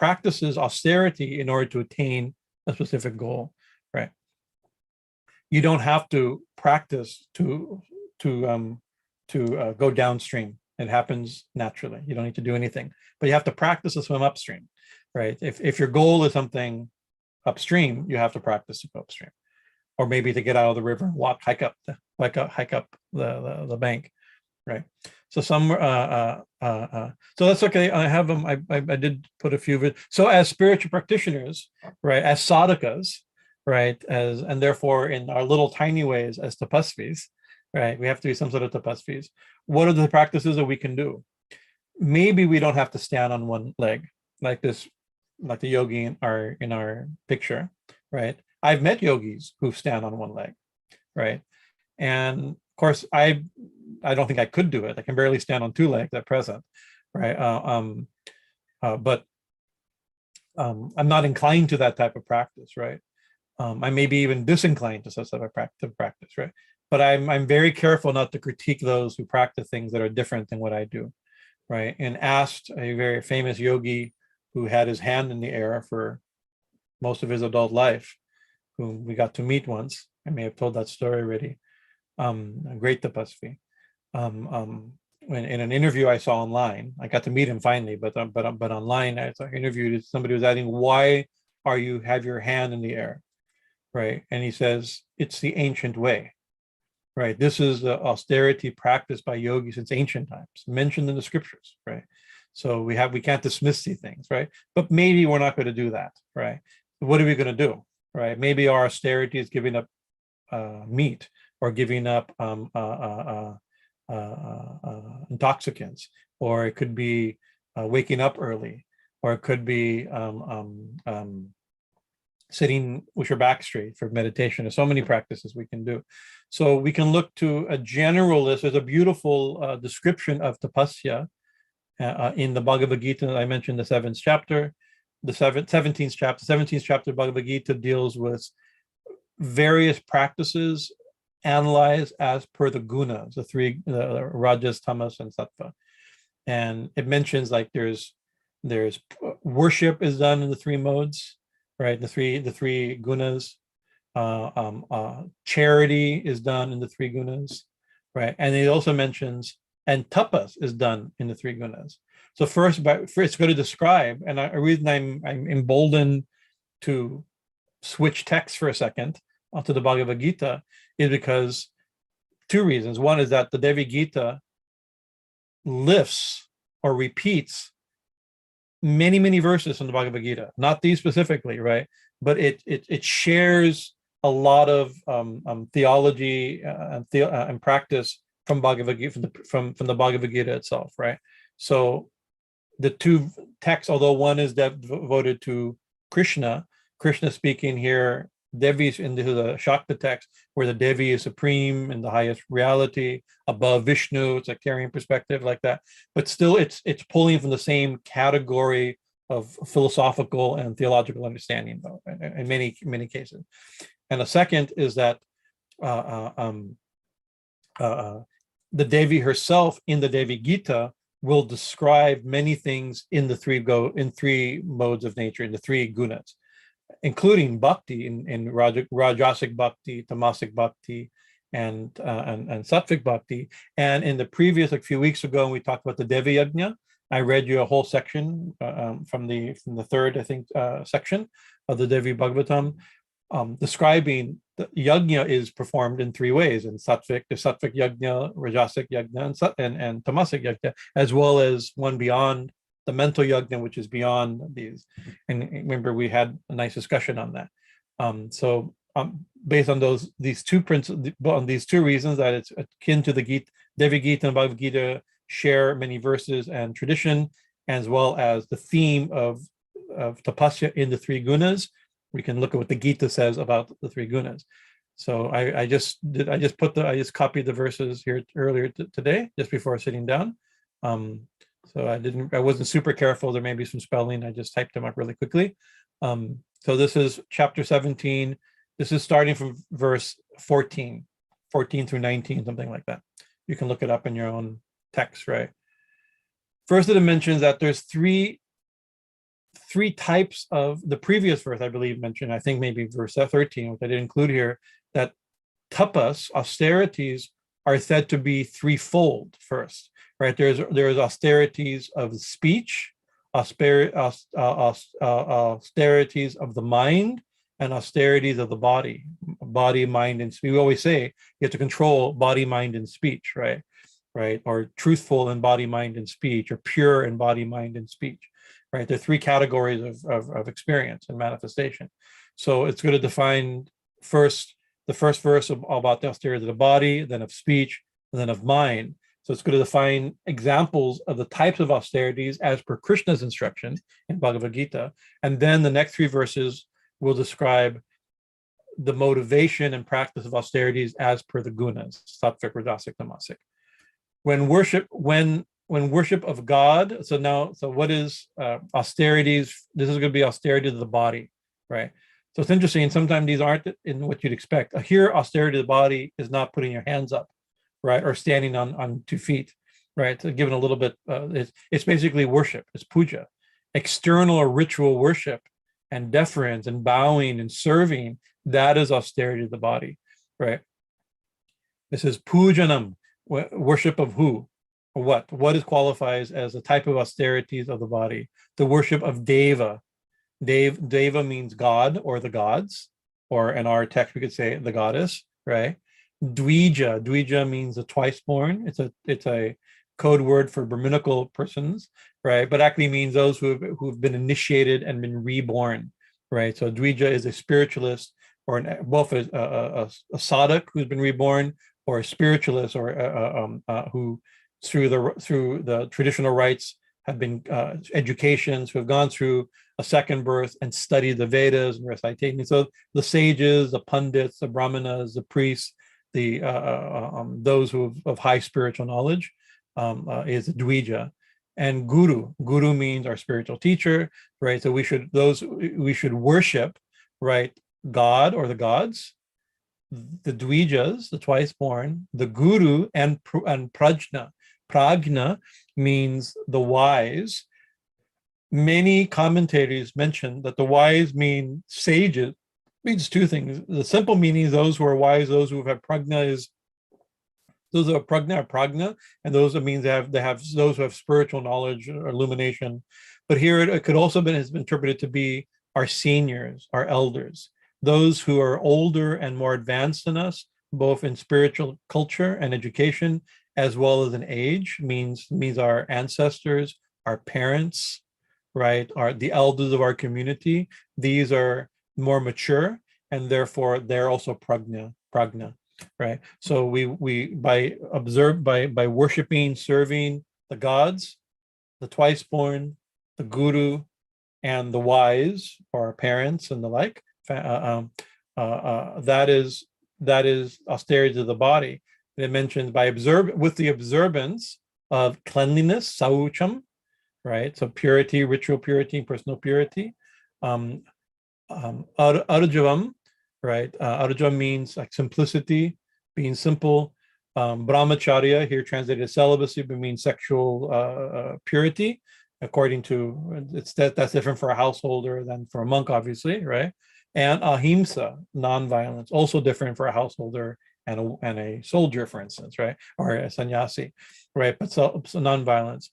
austerity in order to attain a specific goal, right? You don't have to practice to go downstream. It happens naturally. You don't need to do anything, but you have to practice to swim upstream, right? If your goal is something upstream, you have to practice to go upstream, or maybe to get out of the river and hike up the bank, right? So so that's okay. I have them. I did put a few. So as spiritual practitioners, right, as sadhakas, right, and therefore in our little tiny ways as tapasvis, right, we have to be some sort of tapasvis. What are the practices that we can do? Maybe we don't have to stand on one leg like this, like the yogi in our picture, right? I've met yogis who stand on one leg, right? And of course, I don't think I could do it. I can barely stand on two legs at present, right? But I'm not inclined to that type of practice, right? I may be even disinclined to such type of practice, right? But I'm very careful not to critique those who practice things that are different than what I do, right? And asked a very famous yogi who had his hand in the air for most of his adult life, whom we got to meet once. I may have told that story already. A great tapasvi. When in an interview I saw online, I got to meet him finally, but online I interviewed somebody was asking, why are you have your hand in the air, right? And he says, it's the ancient way, right? This is the austerity practiced by yogis since ancient times, mentioned in the scriptures, right? So we can't dismiss these things, right? But maybe we're not going to do that, right? What are we going to do, right? Maybe our austerity is giving up meat, or giving up intoxicants, or it could be waking up early, or it could be sitting with your back straight for meditation. There's so many practices we can do. So we can look to a general list. There's a beautiful description of tapasya in the Bhagavad Gita. I mentioned the 7th chapter. The 17th chapter of Bhagavad Gita deals with various practices analyzed as per the gunas, the three, rajas, tamas, and sattva. And it mentions like there's worship is done in the three modes, right? The three gunas. Charity is done in the three gunas, right? And it also mentions, and tapas is done in the three gunas. So first it's going to describe, and a reason I'm emboldened to switch text for a second onto the Bhagavad Gita is because two reasons. One is that the Devi Gita lifts or repeats many, many verses from the Bhagavad Gita, not these specifically, right? But it shares a lot of theology and practice from Bhagavad Gita, from the Bhagavad Gita itself, right? So the two texts, although one is devoted to Krishna speaking here, Devi's into the Shakta text, where the Devi is supreme and the highest reality above Vishnu. It's a carrying perspective like that, but still it's pulling from the same category of philosophical and theological understanding, though, in many cases. And the second is that the Devi herself in the Devi Gita will describe many things in the three modes of nature, in the three gunas, including bhakti in rajasic bhakti, tamasic bhakti, and sattvic bhakti. And in the previous, like a few weeks ago, when we talked about the Devi Yajna, I read you a whole section from the third, I think, section of the Devi Bhagavatam, describing the yajna is performed in three ways: in sattvic, the sattvic yajna, rajasic yajna, and tamasic yajna, as well as one beyond the mental yajna, which is beyond these. And remember, we had a nice discussion on that. Based on these two reasons, that it's akin to the Gita, Devi Gita and Bhagavad Gita share many verses and tradition, as well as the theme of tapasya in the three gunas. We can look at what the Gita says about the three gunas. So I just copied the verses here earlier today, just before sitting down. So I wasn't super careful. There may be some spelling. I just typed them up really quickly. So this is chapter 17. This is starting from verse 14 through 19, something like that. You can look it up in your own text, right? First, it mentions that there's three types of the previous verse, I believe, mentioned, I think maybe verse 13, which I didn't include here, that tapas, austerities, are said to be threefold first, right? There's austerities of speech, austerities of the mind, and austerities of the body, mind, and speech. We always say you have to control body, mind, and speech, right? Or truthful in body, mind, and speech, or pure in body, mind, and speech, right? There are three categories of experience and manifestation. So it's going to define the first verse about the austerities of the body, then of speech, and then of mind. So it's going to define examples of the types of austerities as per Krishna's instruction in Bhagavad Gita. And then the next three verses will describe the motivation and practice of austerities as per the gunas, sattvic, rajasic, tamasic. When worship of God, so what is austerities? This is going to be austerity of the body, right? So it's interesting, sometimes these aren't in what you'd expect. Here, austerity of the body is not putting your hands up, right? Or standing on 2 feet, right? So given a little bit, it's basically worship, it's puja. External or ritual worship and deference and bowing and serving, that is austerity of the body, right? This is pujanam, worship of who? Or what? What is qualifies as a type of austerities of the body? The worship of Deva. Deva means God or the gods, or in our text we could say the goddess, right? Dvija means the twice born. It's a code word for Brahminical persons, right? But actually means those who've been initiated and been reborn, right? So Dvija is a spiritualist, or both a sadhak who's been reborn, or a spiritualist, or who through the traditional rites have been educations, who have gone through a second birth and studied the Vedas and recitation. So the sages, the pundits, the brahmanas, the priests, those who of high spiritual knowledge, is Dvija. And guru means our spiritual teacher, right? So we should worship, right, God or the gods, the Dvijas, the twice born, the guru, and prajna. Prajna means the wise. Many commentators mention that the wise mean sages, means two things. The simple meaning is those who are wise, those who have prajna, is those who have prajna, and those that means they have those who have spiritual knowledge or illumination. But here it could also has been interpreted to be our seniors, our elders, those who are older and more advanced than us, both in spiritual culture and education, as well as in age, means our ancestors, our parents, right, are the elders of our community. These are more mature, and therefore they're also prajna, right? So we by worshiping, serving the gods, the twice born, the guru, and the wise, or our parents and the like, that is austerity of the body. It mentions with the observance of cleanliness, saucham, right? So purity, ritual purity, personal purity. Arjavam, right? Arjavam means like simplicity, being simple. Brahmacharya, here translated as celibacy, but means sexual purity. According to that's different for a householder than for a monk, obviously, right? And ahimsa, non-violence, also different for a householder and a soldier, for instance, right? Or a sannyasi, right? But so non-violence.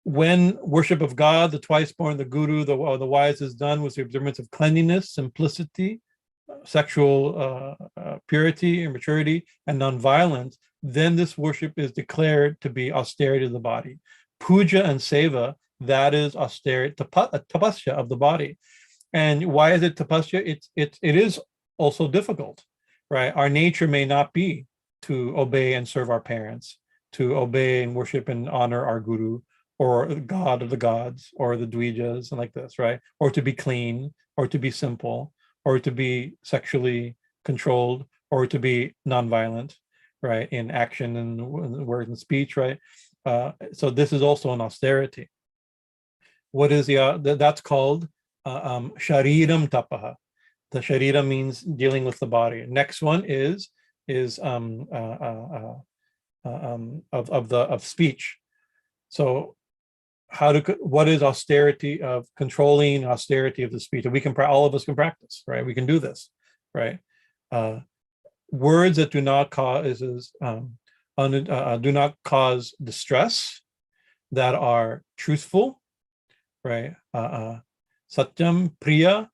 When worship of God, the twice born, the guru, the wise is done with the observance of cleanliness, simplicity, sexual purity and maturity, and non-violence, then this worship is declared to be austerity of the body. Puja and seva, that is austerity, tapasya of the body. And why is it tapasya? It is also difficult, right? Our nature may not be to obey and serve our parents, to obey and worship and honor our guru, or god of the gods, or the Dvijas, and like this, right? Or to be clean, or to be simple, or to be sexually controlled, or to be nonviolent, right? In action and word and speech, right? So this is also an austerity. What is that's called shariram tapaha. The sharira means dealing with the body. Next one is of speech. So what is austerity of controlling, austerity of the speech? And we can, all of us can practice, right? We can do this, right? Words that do not cause do not cause distress, that are truthful, right? Satyam, priya,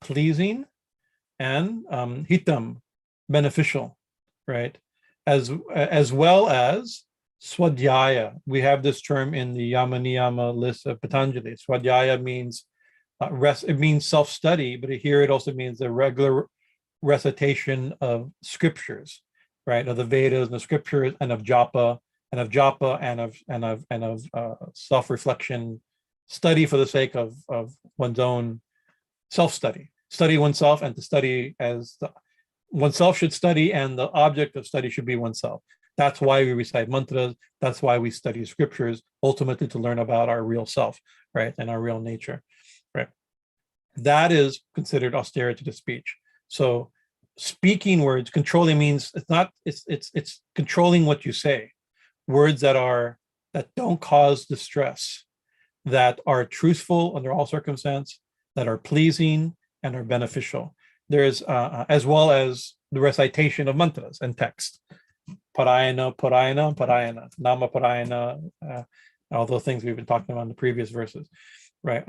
pleasing, and hitam, beneficial, right? As well as swadhyaya. We have this term in the Yama Niyama list of Patanjali. Swadhyaya means it means self-study, but here it also means the regular recitation of scriptures, right? Of the Vedas and the scriptures, and of japa, and of self-reflection, study for the sake of one's own self-study. Study oneself, and to study as oneself should study, and the object of study should be oneself. That's why we recite mantras. That's why we study scriptures, ultimately to learn about our real self, right? And our real nature, right? That is considered austerity to speech. So speaking words, controlling means it's controlling what you say. Words that don't cause distress, that are truthful under all circumstance, that are pleasing and are beneficial. There's as well as the recitation of mantras and text. Parāyaṇa, nama-pārāyaṇa, all those things we've been talking about in the previous verses, right?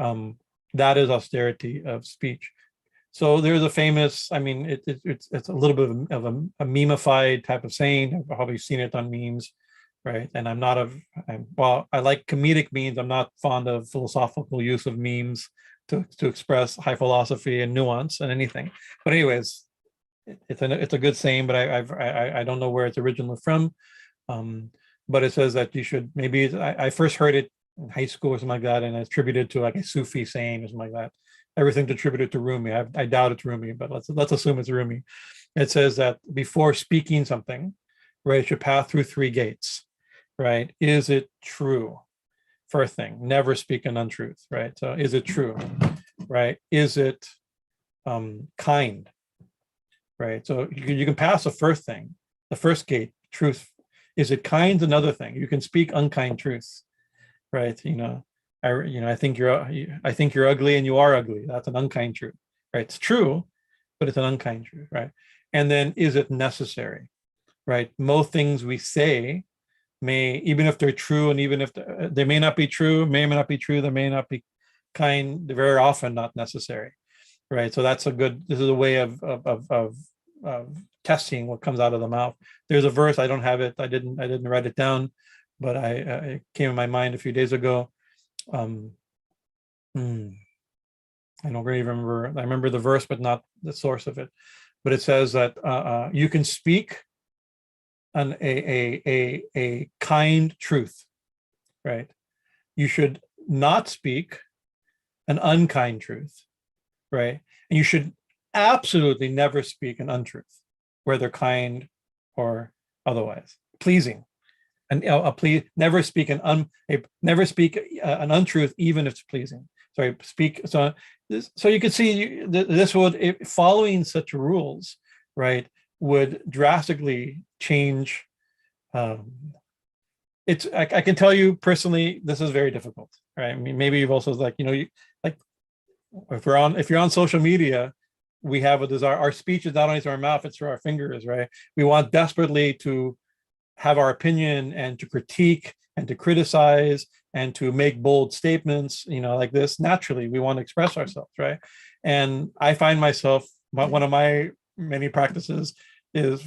That is austerity of speech. So there's a famous, I mean, it's a little bit of a memeified type of saying. I've probably seen it on memes, right? And I like comedic memes. I'm not fond of philosophical use of memes to express high philosophy and nuance and anything. But anyways, it's a good saying, but I don't know where it's originally from. But it says that you should, maybe I first heard it in high school or something like that, and it's attributed to like a Sufi saying or something like that. Everything's attributed to Rumi. I doubt it's Rumi, but let's assume it's Rumi. It says that before speaking something, right, it should pass through 3 gates, right? Is it true? First thing, never speak an untruth, right? So is it true, right? Is it kind, right? So you can pass the first thing, the first gate, truth. Is it kind? Another thing, you can speak unkind truths, right? I think you're ugly and you are ugly. That's an unkind truth, right? It's true, but it's an unkind truth, right? And then is it necessary, right? Most things we say may, even if they're true, and even if they may not be true, they may not be kind, they're very often not necessary, right? So this is a way of testing what comes out of the mouth. There's a verse, I don't have it, I didn't write it down, but it came in my mind a few days ago. I don't really remember. I remember the verse, but not the source of it. But it says that you can speak a kind truth, right? You should not speak an unkind truth, right? And you should absolutely never speak an untruth, whether kind or otherwise, pleasing. And never speak an untruth, even if it's pleasing. So you can see this would, following such rules, right, would drastically change. I can tell you personally, this is very difficult, right? I mean, maybe you've also if you're on social media, we have a desire. Our speech is not only through our mouth, it's through our fingers, right? We want desperately to have our opinion and to critique and to criticize and to make bold statements, like this. Naturally, we want to express ourselves, right? And I find myself, one of my many practices is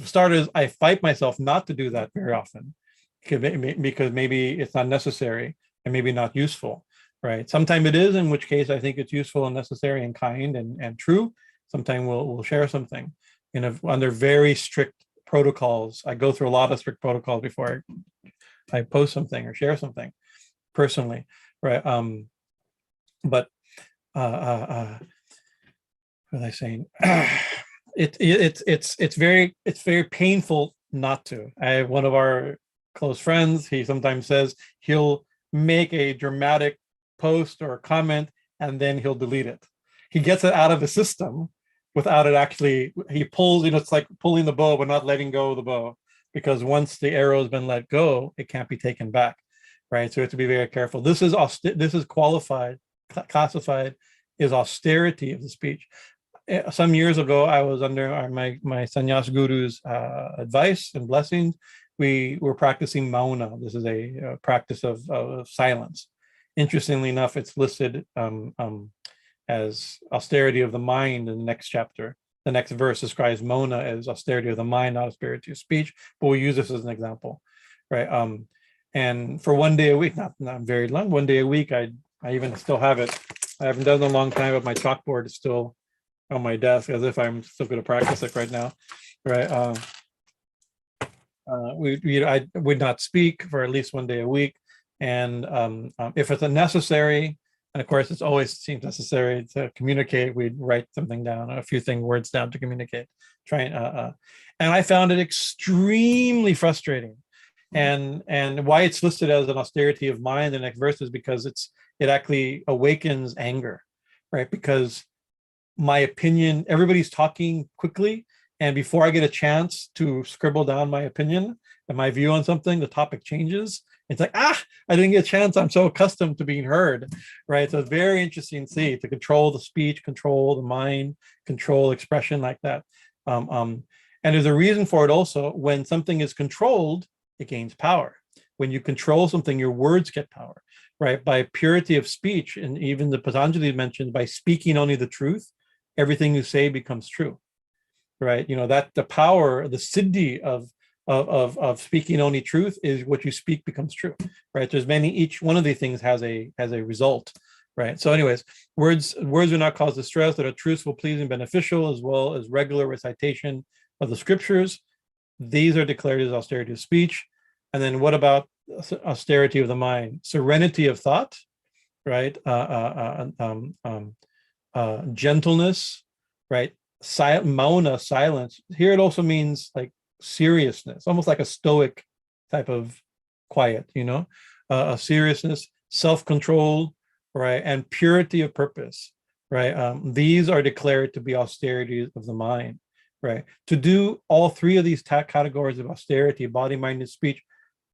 I fight myself not to do that very often, because maybe it's not necessary and maybe not useful, right? Sometimes it is, in which case I think it's useful and necessary and kind and true. Sometimes we'll share something under very strict protocols. I go through a lot of strict protocols before I post something or share something. personally, right? But what was I saying? It's very painful not to. I have one of our close friends. He sometimes says he'll make a dramatic post or comment and then he'll delete it. He gets it out of the system without it actually. He pulls, it's like pulling the bow but not letting go of the bow, because once the arrow has been let go, it can't be taken back, right? So you have to be very careful. This is classified as austerity of the speech. Some years ago, I was under my sannyas guru's advice and blessings. We were practicing mauna. This is a practice of silence. Interestingly enough, it's listed as austerity of the mind in the next chapter. The next verse describes mauna as austerity of the mind, not austerity of speech, but we use this as an example, right? And for one day a week, not very long, one day a week, I even still have it. I haven't done it in a long time, but my chalkboard is still on my desk, as if I'm still going to practice it right now, right? I would not speak for at least one day a week, and if it's necessary, and of course, it always seems necessary to communicate, we'd write something down, a few words down to communicate. And I found it extremely frustrating. And why it's listed as an austerity of mind, the next verse, is because it actually awakens anger, right? Because my opinion, everybody's talking quickly, and before I get a chance to scribble down my opinion and my view on something, the topic changes. It's like, I didn't get a chance. I'm so accustomed to being heard, right? So it's very interesting to see, to control the speech, control the mind, control expression like that. And there's a reason for it also. When something is controlled, it gains power. When you control something, your words get power, right? By purity of speech, and even the Patanjali mentioned, by speaking only the truth, everything you say becomes true, right? That the power, the siddhi of speaking only truth is what you speak becomes true, right? There's each one of these things has a result, right? So anyways, words do not cause distress, that are truthful, pleasing, beneficial, as well as regular recitation of the scriptures. These are declared as austerity of speech. And then what about austerity of the mind? Serenity of thought, right? Gentleness, right? Mauna, silence. Here it also means like seriousness, almost like a stoic type of quiet, a seriousness, self-control, right? And purity of purpose, right? These are declared to be austerity of the mind, right? To do all three of these categories of austerity, body, mind, and speech,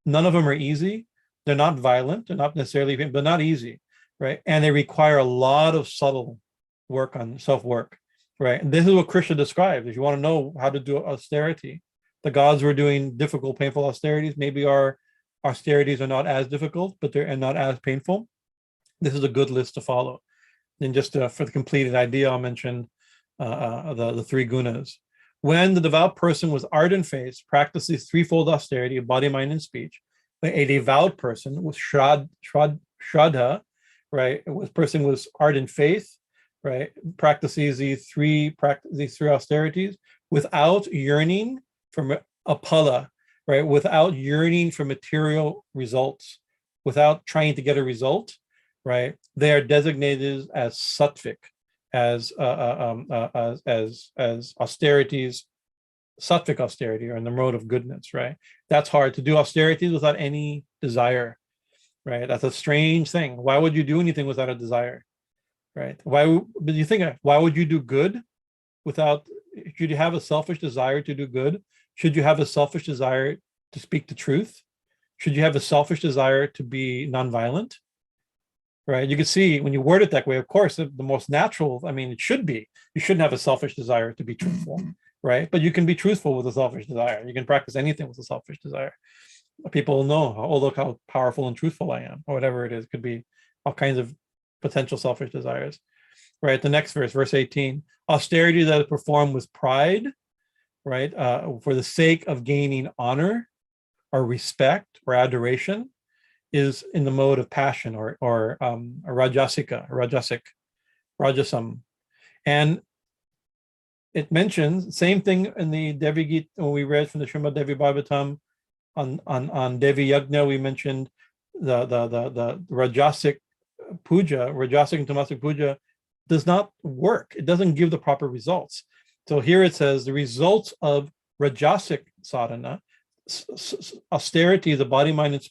none of them are easy. They're not violent. They're not necessarily, but not easy, right? And they require a lot of subtle work on self-work, right? And this is what Krishna describes. If you want to know how to do austerity, the gods were doing difficult, painful austerities. Maybe our austerities are not as difficult, but they're not as painful. This is a good list to follow. And just for the completed idea, I'll mention the three gunas. When the devout person with ardent faith practices threefold austerity of body, mind, and speech, a devout person with shraddha, right? A person with ardent faith, right, practices these three austerities without yearning for apala, right, without yearning for material results, without trying to get a result, right? They are designated as sattvic, as austerities, sattvic austerity, or in the mode of goodness, right? That's hard to do austerities without any desire, right? That's a strange thing. Why would you do anything without a desire? Right? Why would you do good without? Should you have a selfish desire to do good? Should you have a selfish desire to speak the truth? Should you have a selfish desire to be nonviolent? Right? You can see when you word it that way, of course, the most natural, it should be, you shouldn't have a selfish desire to be truthful, right? But you can be truthful with a selfish desire. You can practice anything with a selfish desire. People know, oh, look how powerful and truthful I am, or whatever it is. It could be all kinds of potential selfish desires, right? The next verse, verse 18, austerity that is performed with pride, right? For the sake of gaining honor or respect or adoration, is in the mode of passion or rajasam. And it mentions, same thing in the Devi Gita, when we read from the Srimad Devi Bhagavatam on Devi Yajna, we mentioned the Rajasic puja, Rajasic and Tamasic puja does not work. It doesn't give the proper results. So here it says the results of Rajasic sadhana, austerity, the body, mind,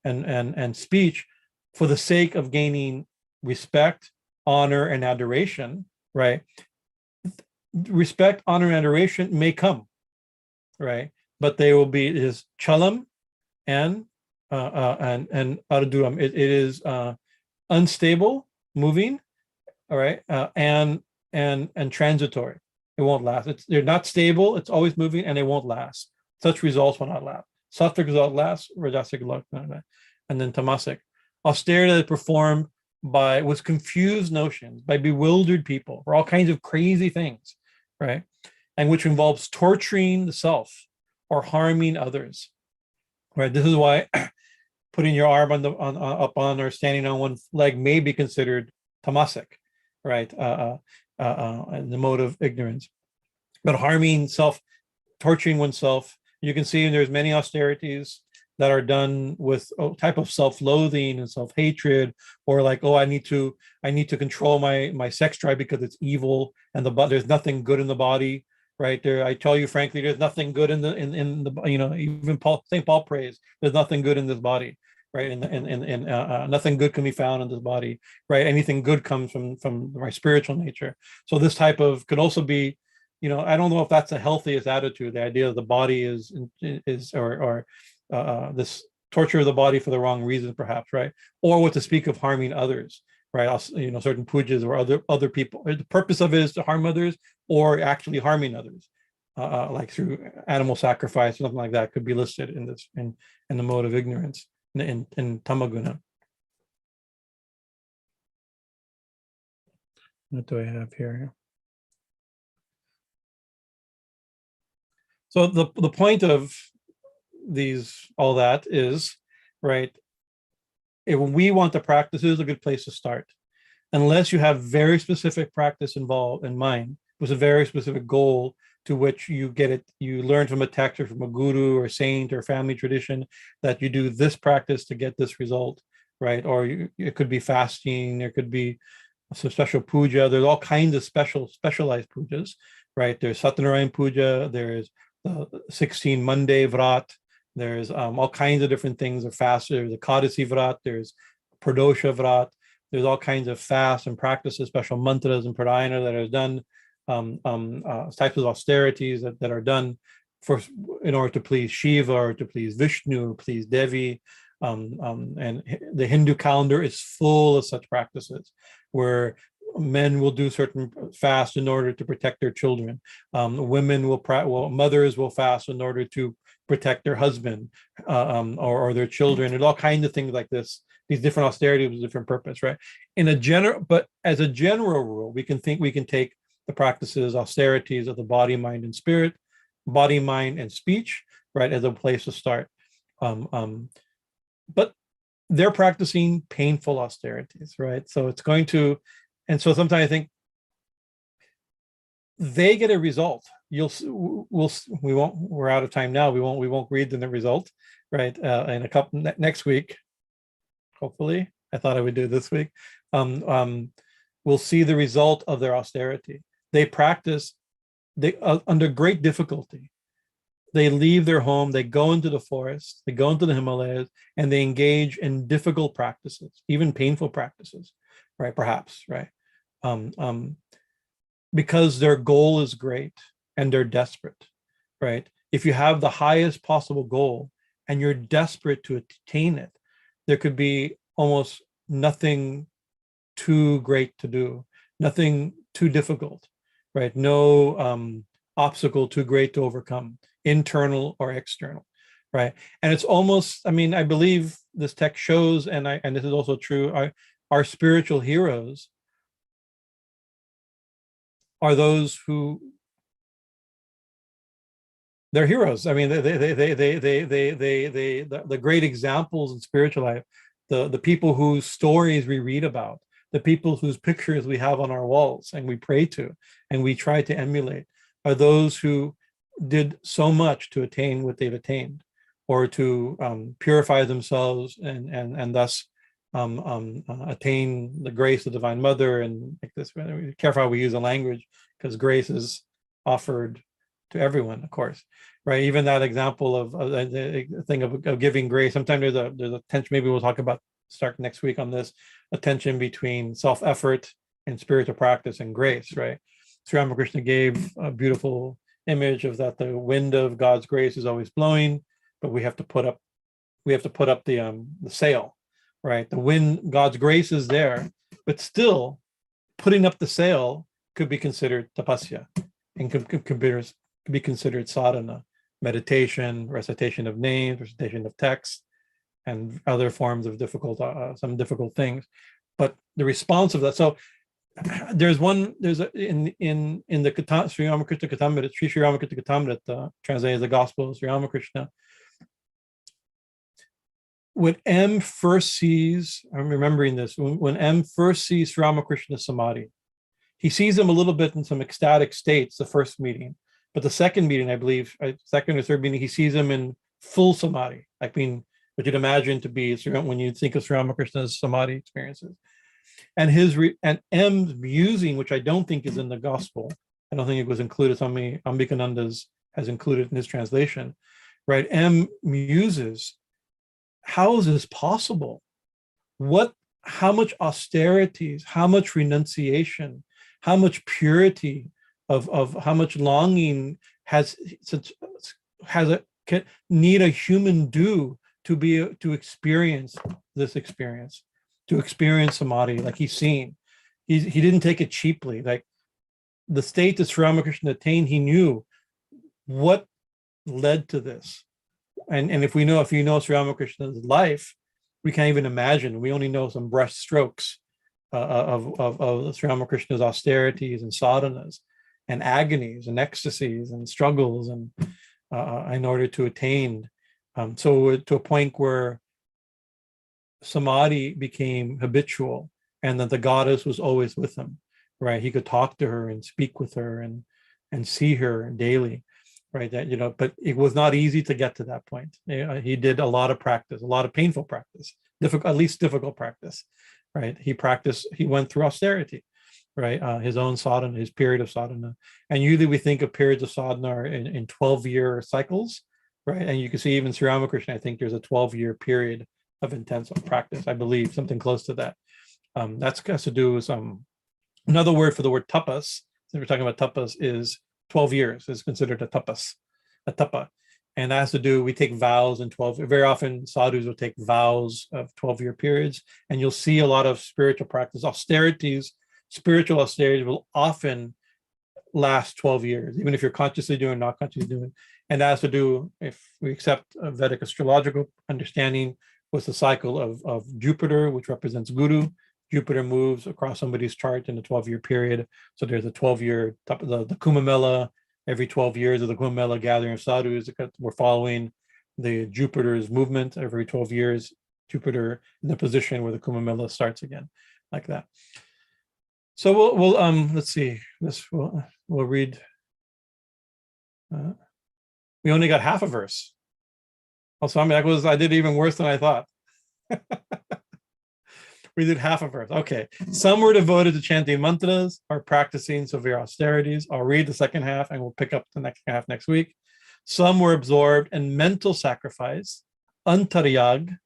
and speech, for the sake of gaining respect, honor, and adoration, right? Respect, honor, and adoration may come, right? But they will be is chalam and arduam. It is unstable, moving, all right, and transitory. It won't last. They're not stable. It's always moving, and they won't last. Such results will not last. Sattvic result lasts. Rajasic result, and then tamasic. Austerity that is performed with confused notions, by bewildered people, or all kinds of crazy things, right? And which involves torturing the self or harming others, right? This is why putting your arm up on or standing on one leg may be considered tamasic, right? In the mode of ignorance. But harming self, torturing oneself, you can see there's many austerities that are done with a type of self-loathing and self-hatred, or like, oh, I need to control my sex drive because it's evil, and there's nothing good in the body, right? There, I tell you frankly, there's nothing good in the even St. Paul prays, there's nothing good in this body, right? And nothing good can be found in this body, right? Anything good comes from my spiritual nature. So this type of could also be, I don't know if that's the healthiest attitude. The idea of the body is this torture of the body for the wrong reasons, perhaps, right? Or what to speak of harming others, right? Certain pujas or other people. The purpose of it is to harm others, or actually harming others, like through animal sacrifice or something like that, could be listed in this in the mode of ignorance in tamaguna. What do I have here? So the point of all that is, right, when we want to practice, this is a good place to start. Unless you have very specific practice involved in mind, with a very specific goal to which you learn from a text or from a guru or saint or family tradition that you do this practice to get this result, right? Or it could be fasting, there could be some special puja. There's all kinds of specialized pujas, right? There's Satyanarayana puja, there's 16 Monday vrat, there's all kinds of different things of fast. There's the Kadasi vrat, there's Pradosha vrat, there's all kinds of fasts and practices, special mantras and parāyaṇa that are done, types of austerities that are done in order to please Shiva or to please Vishnu, please Devi. And the Hindu calendar is full of such practices where men will do certain fasts in order to protect their children. Women mothers will fast in order to protect their husband or their children, and all kinds of things like this. These different austerities with different purpose, right? But as a general rule, we can take the practices, austerities of the body, mind, and spirit, body, mind, and speech, right, as a place to start. But they're practicing painful austerities, right? So it's going to, and so sometimes I think they get a result. We're out of time now. We won't read the result, right? In a couple next week, hopefully. I thought I would do it this week. We'll see the result of their austerity. They practice under great difficulty. They leave their home, they go into the forest, they go into the Himalayas, and they engage in difficult practices, even painful practices, right? Perhaps, right? Because their goal is great and they're desperate, right? If you have the highest possible goal and you're desperate to attain it, there could be almost nothing too great to do, nothing too difficult, right? No obstacle too great to overcome, internal or external, right? And it's almost, I believe this text shows, and this is also true, our spiritual heroes are those who, they're heroes. The great examples in spiritual life, the people whose stories we read about, the people whose pictures we have on our walls and we pray to and we try to emulate, are those who did so much to attain what they've attained, or to purify themselves and thus attain the grace of the Divine Mother. And like this, careful how we use the language, because grace is offered to everyone, of course, right? Even that example of the thing of giving grace. Sometimes there's a tension. Maybe we'll talk about start next week on this, a tension between self-effort and spiritual practice and grace, right? Sri Ramakrishna gave a beautiful image of that the wind of God's grace is always blowing, but we have to put up the sail, right? The wind, God's grace is there, but still putting up the sail could be considered tapasya and could be considered sadhana, meditation, recitation of names, recitation of text, and other forms of some difficult things. But the response of that, so in the Sri Ramakrishna Katamrita, Sri Ramakrishna Katamrita, translated as the Gospel of Sri Ramakrishna, when M first sees, I'm remembering this, when M first sees Sri Ramakrishna Samadhi, he sees him a little bit in some ecstatic states, the first meeting, but the second meeting, I believe, second or third meeting, he sees him in full Samadhi, like what you'd imagine to be when you think of Sri Ramakrishna's Samadhi experiences. And and M's musing, which I don't think is in the Gospel, I don't think it was included, Swami Bhajanananda has included in his translation, right? M muses, how is this possible? How much austerities, how much renunciation, how much purity of how much longing need a human do to experience this experience, to experience samadhi like he's seen. He didn't take it cheaply. Like the state that Sri Ramakrishna attained, he knew what led to this. And if you know Sri Ramakrishna's life, we can't even imagine. We only know some brush strokes of Sri Ramakrishna's austerities and sadhanas and agonies and ecstasies and struggles and in order to attain. So to a point where samadhi became habitual and that the goddess was always with him, right? He could talk to her and speak with her and see her daily, right? That, but it was not easy to get to that point. He did a lot of practice, a lot of painful practice, at least difficult practice, right? He went through austerity, right? His own sadhana, his period of sadhana. And usually we think of periods of sadhana in 12-year cycles, right? And you can see even Sri Ramakrishna, I think there's a 12-year period of intensive practice, I believe, something close to that. That has to do with another word for the word tapas. So we're talking about tapas is 12 years is considered a tapa. And that has to do, we take vows in 12, very often sadhus will take vows of 12-year periods, and you'll see a lot of spiritual practice. Spiritual austerities will often last 12 years, even if you're consciously doing, not consciously doing. And that has to do, if we accept a Vedic astrological understanding, with the cycle of Jupiter, which represents Guru. Jupiter moves across somebody's chart in a 12-year period. So there's a 12-year, the Kumbh Mela, every 12 years of the Kumbh Mela gathering of sadhus. We're following the Jupiter's movement every 12 years, Jupiter in the position where the Kumbh Mela starts again, like that. So we'll let's see, we'll read. We only got half a verse. Also, I did even worse than I thought. We did half a verse. Okay. Some were devoted to chanting mantras or practicing severe austerities. I'll read the second half and we'll pick up the next half next week. Some were absorbed in mental sacrifice, antaryāga,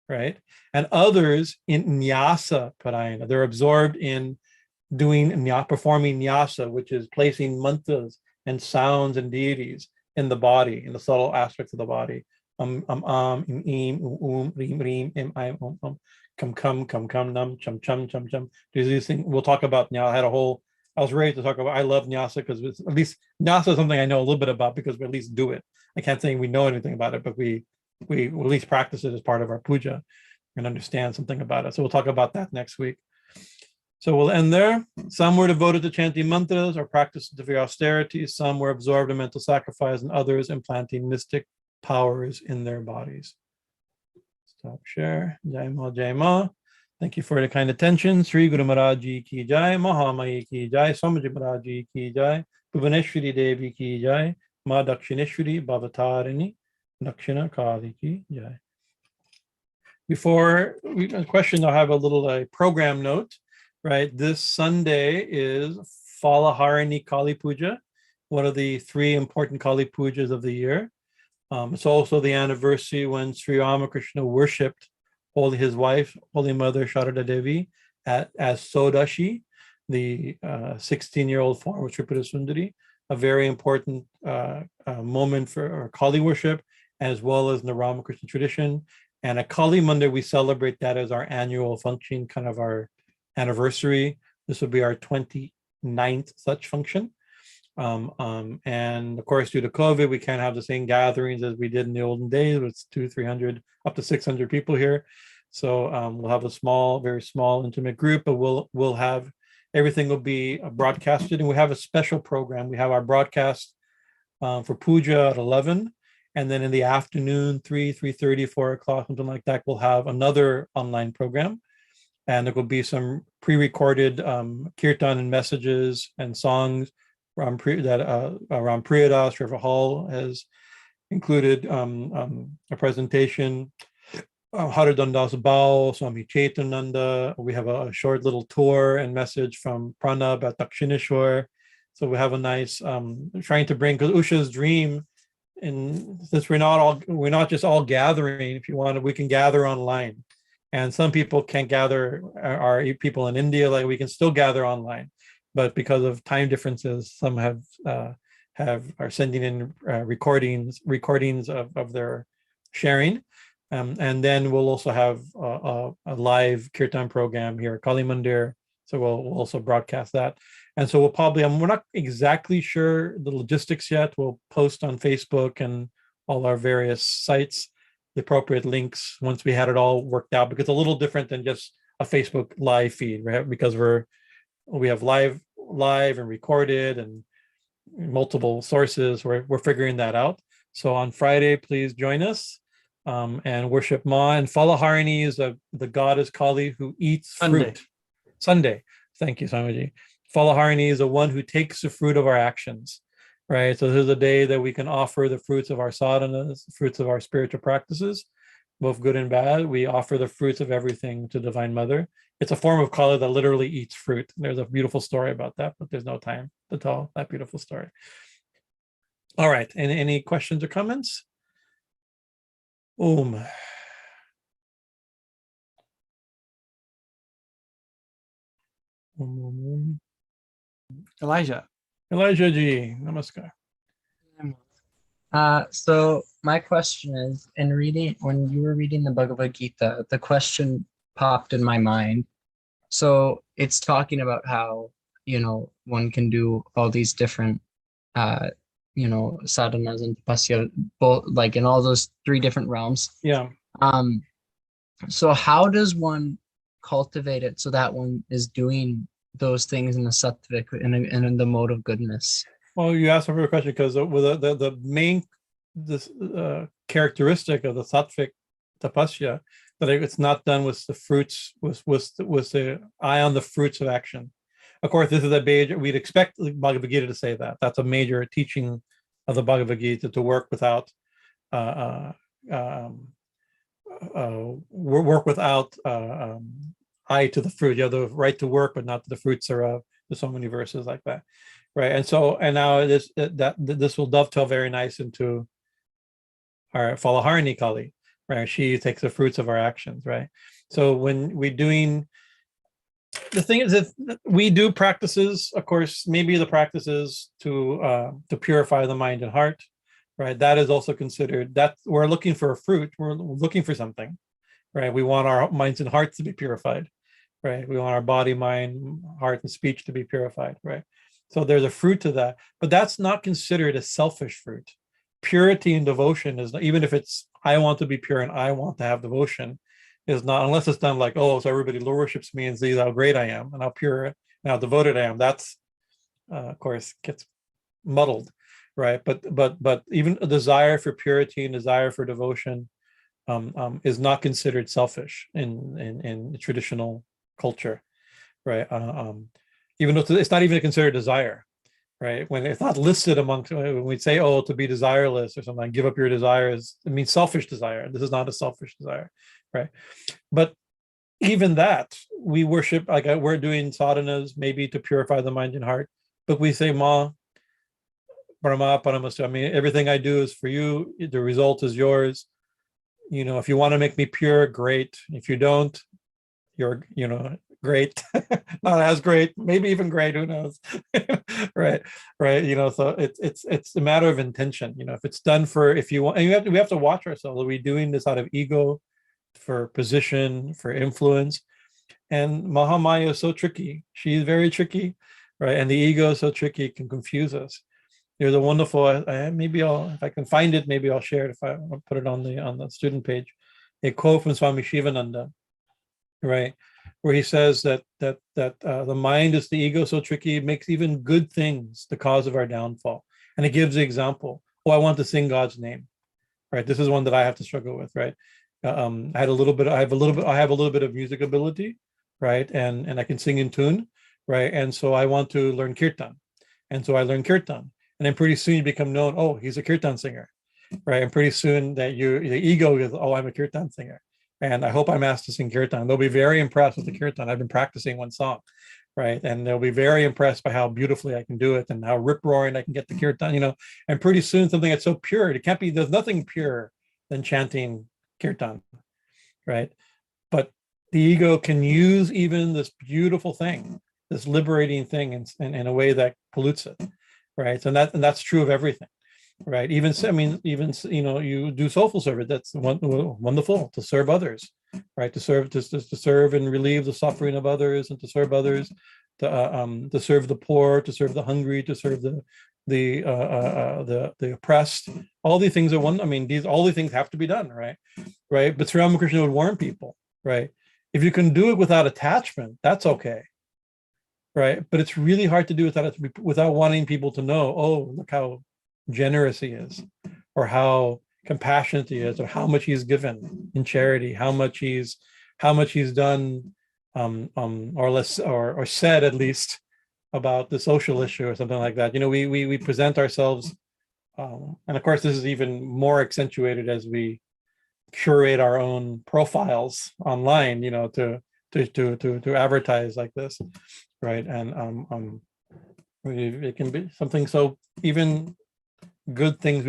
right? And others in nyāsa-parāyaṇa. They're absorbed in performing nyāsa, which is placing mantras and sounds and deities in the body, in the subtle aspects of the body. Reem, im, come, num, chum. There's these things we'll talk about now. I was ready to talk about, I love nyasa because at least nyasa is something I know a little bit about because we at least do it. I can't say we know anything about it, but we at least practice it as part of our puja and understand something about it. So we'll talk about that next week. So we'll end there. Some were devoted to chanting mantras or practicing severe austerities. Some were absorbed in mental sacrifice, and others implanting mystic powers in their bodies. Stop share. Jai Ma, Jai Ma. Thank you for the kind attention. Sri Guru Maharaj Ji ki Jai, Mahamayi ki Jai, Swami Maharaj Ji ki Jai, Bhuvaneshwari Devi ki Jai, Ma Dakshineshwari Bhavatārini. Dakshina Kali ki jai. Before we question, I'll have a little program note, right? This Sunday is Phala Harini Kali Puja, one of the 3 important Kali Pujas of the year. It's also the anniversary when Sri Ramakrishna worshipped his wife, Holy Mother Sharada Devi, as Sodashi, the 16-year-old form of Tripura Sundari, a very important moment for Kali worship, as well as in the Ramakrishna tradition. And at Kali Mandir, we celebrate that as our annual function, kind of our anniversary. This will be our 29th such function. And of course, due to COVID, we can't have the same gatherings as we did in the olden days. It's 200, 300, up to 600 people here. So we'll have a small, very small, intimate group, but we'll have, everything will be broadcasted, and we have a special program. We have our broadcast for Puja at 11. And then in the afternoon, 3:30, 4 o'clock, something like that, we'll have another online program. And there will be some pre-recorded kirtan and messages and songs that Rampriyadas River Hall has included a presentation. Haridandas Bao, Swami Chaitananda. We have a short little tour and message from Pranab at Dakshineshwar. So we have a nice, trying to bring, because Usha's dream, and since we're not just all gathering, if you want, we can gather online. And some people can't gather, our people in India, like we can still gather online, but because of time differences, some are sending in recordings of their sharing. And then we'll also have a live kirtan program here at Kali Mandir. So we'll also broadcast that. And so we'll probably, we're not exactly sure the logistics yet. We'll post on Facebook and all our various sites the appropriate links once we had it all worked out, because it's a little different than just a Facebook live feed, right? Because we have live and recorded and multiple sources. We're figuring that out. So on Friday, please join us and worship Ma. And Phala Harini is the goddess Kali who eats fruit. Sunday. Thank you, Swamiji. Phala Harini is the one who takes the fruit of our actions, right? So this is a day that we can offer the fruits of our sadhanas, fruits of our spiritual practices, both good and bad. We offer the fruits of everything to Divine Mother. It's a form of Kali that literally eats fruit. There's a beautiful story about that, but there's no time to tell that beautiful story. All right, any questions or comments? Elijah Ji, namaskar. So my question is, when you were reading the Bhagavad Gita, the question popped in my mind. So it's talking about how, one can do all these different, sadhanas and tapasya, both like in all those 3 different realms. Yeah. So how does one cultivate it so that one is doing those things in the sattvic and in the mode of goodness? Well, you asked a question because the main characteristic of the sattvic tapasya, that it's not done with the fruits, with the eye on the fruits of action. Of course, this is a major, we'd expect the Bhagavad Gita to say that. That's a major teaching of the Bhagavad Gita, to work without work without eye to the fruit. You have the right to work, but not to the fruits thereof. There's so many verses like that, right? And now this will dovetail very nice into our Phala Harini Kali, right? She takes the fruits of our actions, right? So when we're doing, the thing is that we do practices, of course, maybe the practices to purify the mind and heart, right? That is also considered, that we're looking for a fruit, we're looking for something, right? We want our minds and hearts to be purified, right? We want our body, mind, heart, and speech to be purified, right? So there's a fruit to that, but that's not considered a selfish fruit. Purity and devotion is not, even if it's, I want to be pure and I want to have devotion, is not, unless it's done like, oh, so everybody worships me and sees how great I am and how pure and how devoted I am. That's, of course, gets muddled, right? But even a desire for purity and desire for devotion is not considered selfish in traditional culture, right? Even though it's not even considered desire, right? When it's not listed amongst, when we say, oh, to be desireless or something, like give up your desires, it means selfish desire. This is not a selfish desire, right? But even that, we worship, like we're doing sadhanas, maybe to purify the mind and heart, but we say, Ma, Brahma, Paramastu, I mean, everything I do is for you. The result is yours. If you want to make me pure, great. If you don't, you're, great. Not as great, maybe even great, who knows? Right. So it's a matter of intention. If it's done for, if you want, and we have to watch ourselves. Are we doing this out of ego, for position, for influence? And Mahamaya is so tricky. She's very tricky, right? And the ego is so tricky, it can confuse us. There's a wonderful, maybe if I can find it, maybe I'll share it. I'll put it on the student page, a quote from Swami Shivananda, right, where he says that the mind is the ego so tricky, it makes even good things the cause of our downfall. And it gives the example. Oh, I want to sing God's name, right? This is one that I have to struggle with, right? I have a little bit of music ability, right? And I can sing in tune, right? And so I want to learn kirtan, and so I learn kirtan. And then pretty soon you become known, oh, he's a kirtan singer, right? And pretty soon the ego is, oh, I'm a kirtan singer. And I hope I'm asked to sing kirtan. They'll be very impressed with the kirtan. I've been practicing one song, right? And they'll be very impressed by how beautifully I can do it and how rip-roaring I can get the kirtan, And pretty soon something that's so pure, there's nothing pure than chanting kirtan, right? But the ego can use even this beautiful thing, this liberating thing in a way that pollutes it. Right. And that's true of everything. Right. Even you do soulful service. That's wonderful, to serve others, right? To serve and relieve the suffering of others, and to serve others, to serve the poor, to serve the hungry, to serve the oppressed. All these things are all these things have to be done, right? Right. But Sri Ramakrishna would warn people, right? If you can do it without attachment, that's okay. Right. But it's really hard to do without wanting people to know, oh, look how generous he is, or how compassionate he is, or how much he's given in charity, how much he's done, or less, or said at least, about the social issue or something like that. We present ourselves, and of course this is even more accentuated as we curate our own profiles online, to advertise like this. Right. And it can be something so, even good things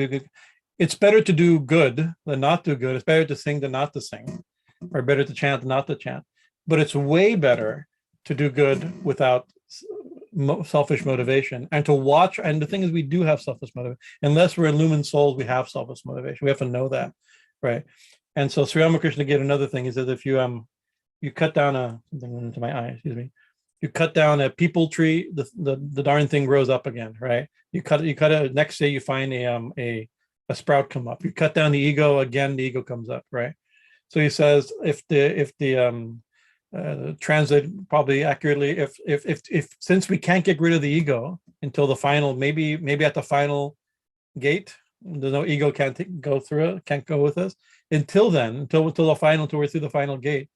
it's better to do good than not do good. It's better to sing than not to sing, or better to chant than not to chant. But it's way better to do good without selfish motivation, and to watch. And the thing is, we do have selfish motivation. Unless we're illumined souls, we have selfish motivation. We have to know that, right? And so Sri Ramakrishna gave another thing. He says, if you cut down something into my eye, excuse me. You cut down a peepal tree, the darn thing grows up again, right? You cut it. Next day you find a sprout come up. You cut down the ego again, the ego comes up, right? So he says, if the translate probably accurately, if since we can't get rid of the ego until the final, maybe at the final gate, there's no ego can't go through it, can't go with us. Until then, until we're through the final gate.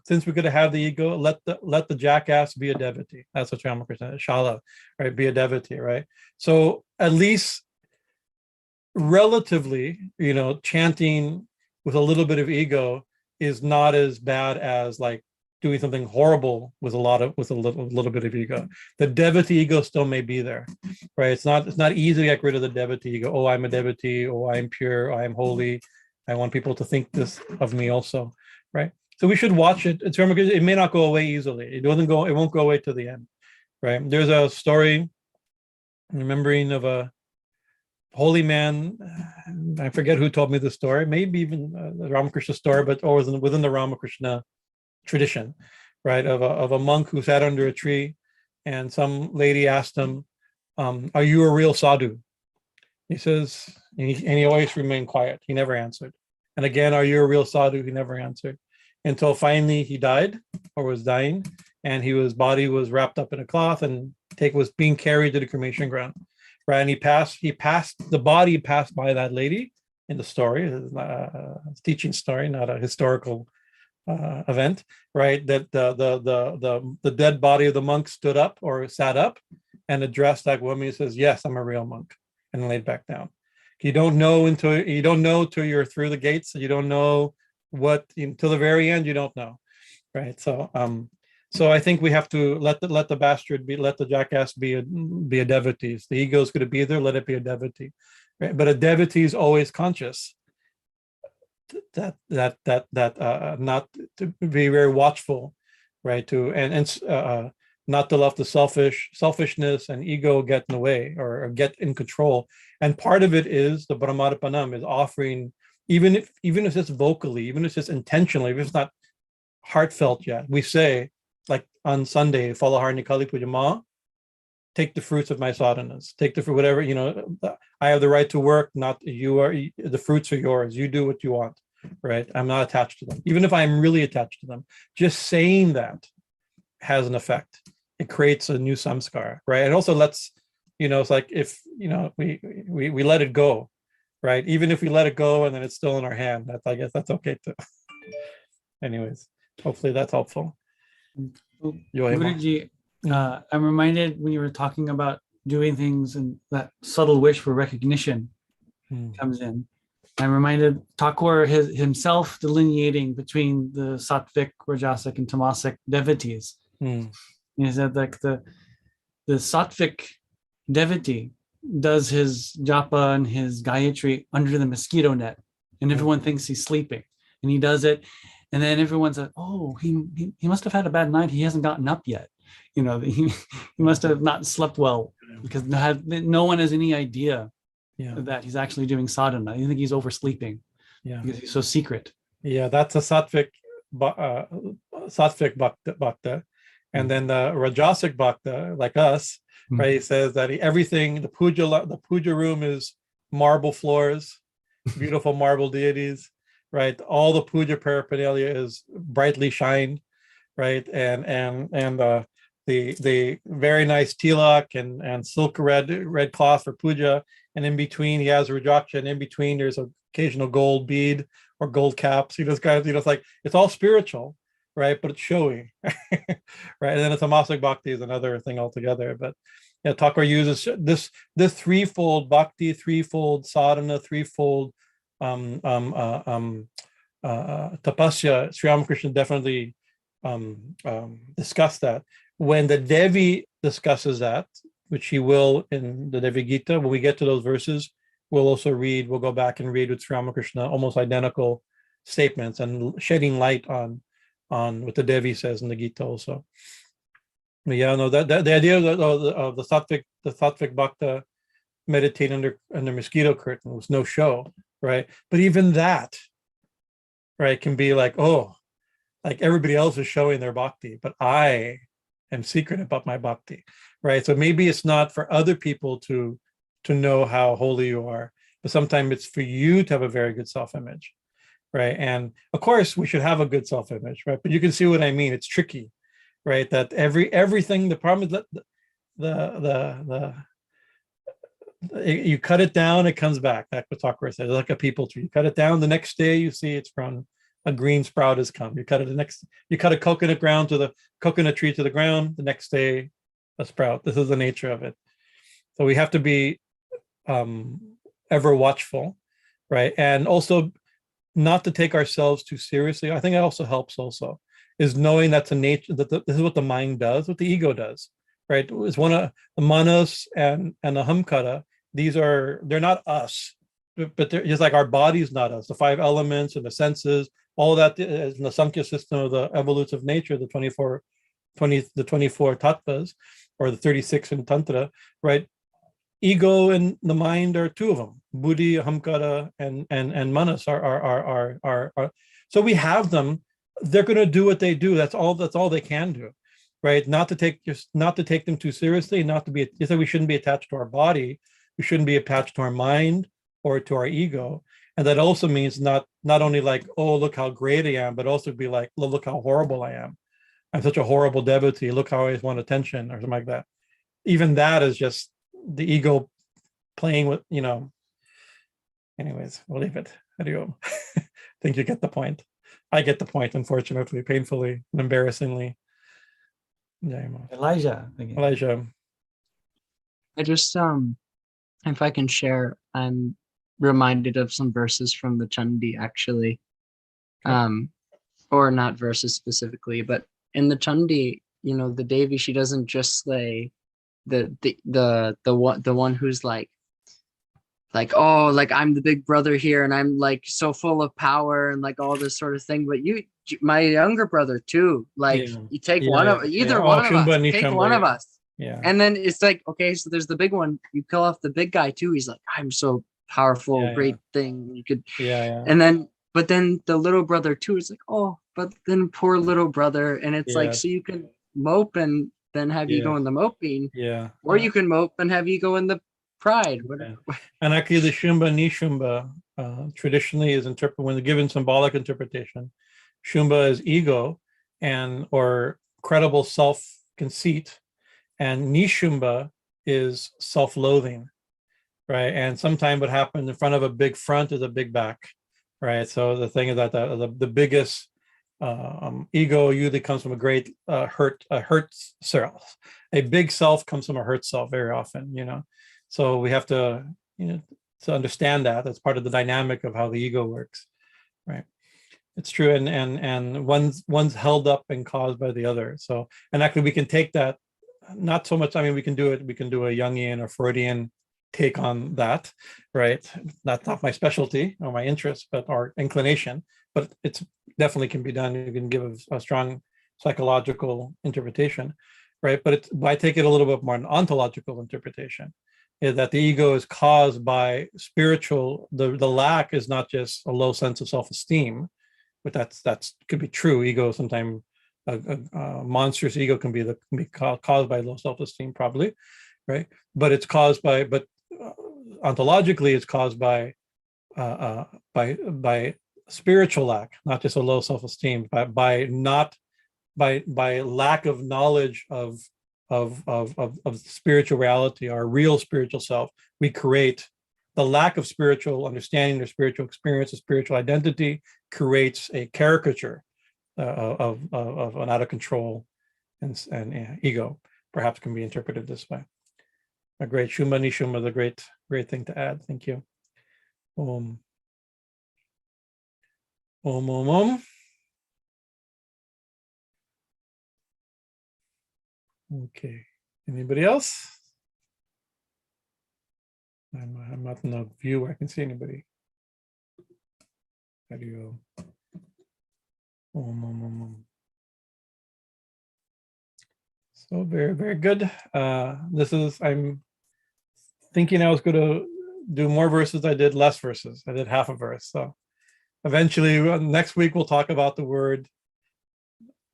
Since we're going to have the ego, let the jackass be a devotee. That's what Ramakrishna said, Shala, right? Be a devotee, right? So at least relatively, chanting with a little bit of ego is not as bad as like doing something horrible with a little bit of ego. The devotee ego still may be there, right? It's not easy to get rid of the devotee ego. Oh, I'm a devotee. Oh, I'm pure. I'm holy. I want people to think this of me also, right? So we should watch it. It may not go away easily. It won't go away to the end, right? There's a story, remembering of a holy man. I forget who told me the story. Maybe even the Ramakrishna story, or within the Ramakrishna tradition, right? Of a monk who sat under a tree, and some lady asked him, "Are you a real sadhu?" He says, and he always remained quiet. He never answered. And again, "Are you a real sadhu?" He never answered. Until finally he died, or was dying, and his body was wrapped up in a cloth and was being carried to the cremation ground, right? And the body passed by that lady in the story. It's not a teaching story, not a historical event, right? That the dead body of the monk stood up, or sat up, and address that woman. He says, yes, I'm a real monk, and laid back down. You don't know until you're through the gates. You don't know what until the very end. You don't know, right? So I think we have to let the bastard be, let the jackass be a devotee. The ego is going to be there. Let it be a devotee, right? But a devotee is always conscious that not to be very watchful, right? To and not to let the selfishness and ego get in the way or get in control. And part of it is the Brahmadapanam is offering, even if it's vocally, even if it's intentionally, if it's not heartfelt yet, we say, like on Sunday, follow Harini Kali Puja Ma, take the fruits of my sadhanas, take the fruit, whatever, I have the right to work, not you are, the fruits are yours. You do what you want, right? I'm not attached to them. Even if I'm really attached to them, just saying that has an effect. It creates a new samskara, right? And also lets, it's like if, we let it go, right? Even if we let it go and then it's still in our hand, I guess that's okay too. Anyways, hopefully that's helpful. Guruji, I'm reminded when you were talking about doing things and that subtle wish for recognition comes in. I'm reminded Thakur himself delineating between the sattvic, rajasic, and tamasic devotees. He said like the sattvic devotee does his japa and his gayatri under the mosquito net, and everyone thinks he's sleeping, and he does it, and then everyone's like, oh, he must have had a bad night. He hasn't gotten up yet. He must have not slept well, because no one has any idea that he's actually doing sadhana. I think he's oversleeping because he's so secret. Yeah, that's a sattvic bhakta. And then the rajasic bhakta, like us, right? He says that the puja room is marble floors, beautiful marble deities, right? All the puja paraphernalia is brightly shined, right? And the very nice tilak and silk red cloth for puja, and in between he has rajaksha, and in between there's an occasional gold bead or gold caps. It's like it's all spiritual, right? But it's showy, right? And then a tamasic bhakti is another thing altogether. But Thakur uses this threefold bhakti, threefold sadhana, threefold tapasya. Sri Ramakrishna definitely discussed that. When the Devi discusses that, which he will in the Devi Gita, when we get to those verses, we'll go back and read with Sri Ramakrishna almost identical statements and shedding light on what the Devi says in the Gita also. But the idea of the sattvic bhakta meditate under mosquito curtain was no show, right? But even that, right, can be like, oh, like everybody else is showing their bhakti, but I am secret about my bhakti, right? So maybe it's not for other people to know how holy you are, but sometimes it's for you to have a very good self-image, right? And of course we should have a good self-image, right? But you can see what I mean. It's tricky, right? That everything, the problem is that you cut it down, it comes back. That's what Thakur said. It's like a people tree. You cut it down, the next day you see it's grown. A green sprout has come. You cut a coconut tree to the ground, the next day a sprout. This is the nature of it. So we have to be ever watchful, right? And also not to take ourselves too seriously. I think it also helps is knowing that's a nature, that this is what the mind does, what the ego does, right? It's one of the manas and the ahamkara. They're not us, but they're just like our body's not us. The 5 elements and the senses, all that is in the Samkhya system of the evolutive nature, the 24 tattvas, or the 36 in Tantra, right? Ego and the mind are 2 of them. Buddhi, ahamkara, and manas are. So we have them. They're going to do what they do. That's all they can do, right? Not to take them too seriously. We shouldn't be attached to our body. We shouldn't be attached to our mind or to our ego. And that also means not only like, oh, look how great I am, but also be like, look how horrible I am. I'm such a horrible devotee. Look how I always want attention, or something like that. Even that is just the ego playing with, Anyways, we'll leave it. I think you get the point. I get the point, unfortunately, painfully and embarrassingly. Elijah. I just if I can share, I'm reminded of some verses from the Chandi actually. Or not verses specifically, but in the Chandi, you know, the Devi, she doesn't just slay the one who's like, oh, like I'm the big brother here and I'm like so full of power and like all this sort of thing. But my younger brother too, like Yeah. you take Yeah, one yeah, of yeah. either Oh, one of us, Shumba, take Nishamba, one of yeah. us. Yeah. And then it's like, okay, so there's the big one. You kill off the big guy too. He's like, I'm so powerful, Yeah, great thing. You could, Yeah, yeah. and then, but then the little brother too is like, oh, but then poor little brother. And it's like, Yeah. so you can mope and then have you go Yeah. in the moping, Yeah. or Yeah. you can mope and have you go in the pride. Yeah. And actually, the Shumba Nishumba traditionally is interpreted when given symbolic interpretation. Shumba is ego and or credible self-conceit, and Nishumba is self-loathing, right? And sometimes what happens in front of a big front is a big back, right? So the thing is that the biggest ego usually comes from a great hurt self. A big self comes from a hurt self very often, you know. So we have to, you know, to understand that that's part of the dynamic of how the ego works, right? It's true, and one's held up and caused by the other. So, and actually, we can take that. Not so much. I mean, we can do it. We can do a Jungian or Freudian take on that, right? That's not my specialty or my interest, but our inclination. But it's definitely can be done. You can give a strong psychological interpretation, right? But I take it a little bit more an ontological interpretation, is that the ego is caused by spiritual. The lack is not just a low sense of self-esteem, but that's could be true. Ego sometimes a monstrous ego can be caused by low self-esteem, probably, right? But it's caused by ontologically it's caused by spiritual lack, not just a low self-esteem, by lack of knowledge of spiritual reality, our real spiritual self. We create the lack of spiritual understanding or spiritual experience, or spiritual identity creates a caricature of an out of control and ego, perhaps can be interpreted this way. A great Shumba Nishumba is a great thing to add. Thank you. Om. Om, om, om. Okay. Anybody else? I'm not in the view where I can see anybody. How do you go? Om, om, om, om. So very, very good. I'm thinking I was going to do more verses. I did less verses. I did half a verse. So eventually next week we'll talk about the word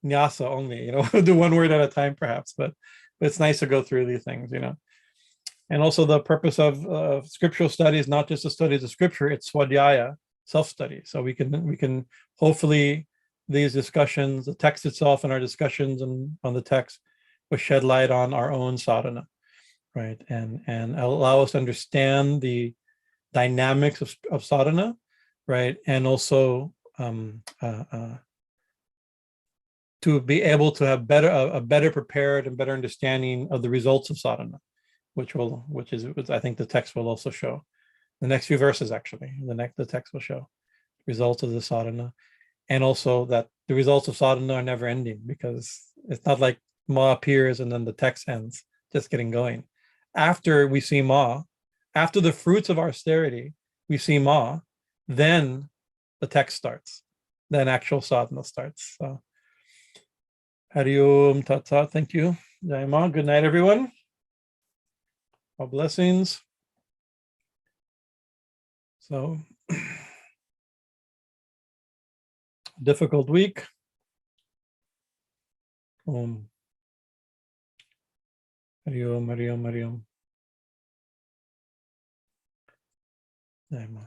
nyasa only, you know, we'll do one word at a time perhaps, but it's nice to go through these things, you know. And also the purpose of scriptural studies, not just the studies of scripture, it's swadhyaya, self-study. So we can hopefully these discussions, the text itself and our discussions on the text will shed light on our own sadhana, right? And allow us to understand the dynamics of sadhana, right? And also to be able to have a better prepared and better understanding of the results of sadhana, which I think the text will also show. The next few verses, actually, the text will show results of the sadhana, and also that the results of sadhana are never ending, because it's not like Ma appears and then the text ends, just getting going. After we see Ma, after the fruits of austerity, we see Ma, then the text starts, then actual sadhana starts. So, Hari Om Tat Sat, thank you. Jai Ma, good night, everyone. All blessings. So, difficult week. Hari Om, Hari Om, Hari Om. Jai Ma.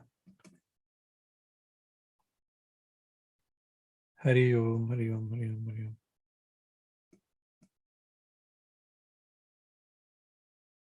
Hari Om, Hari Om, Hari Om, Hari Om.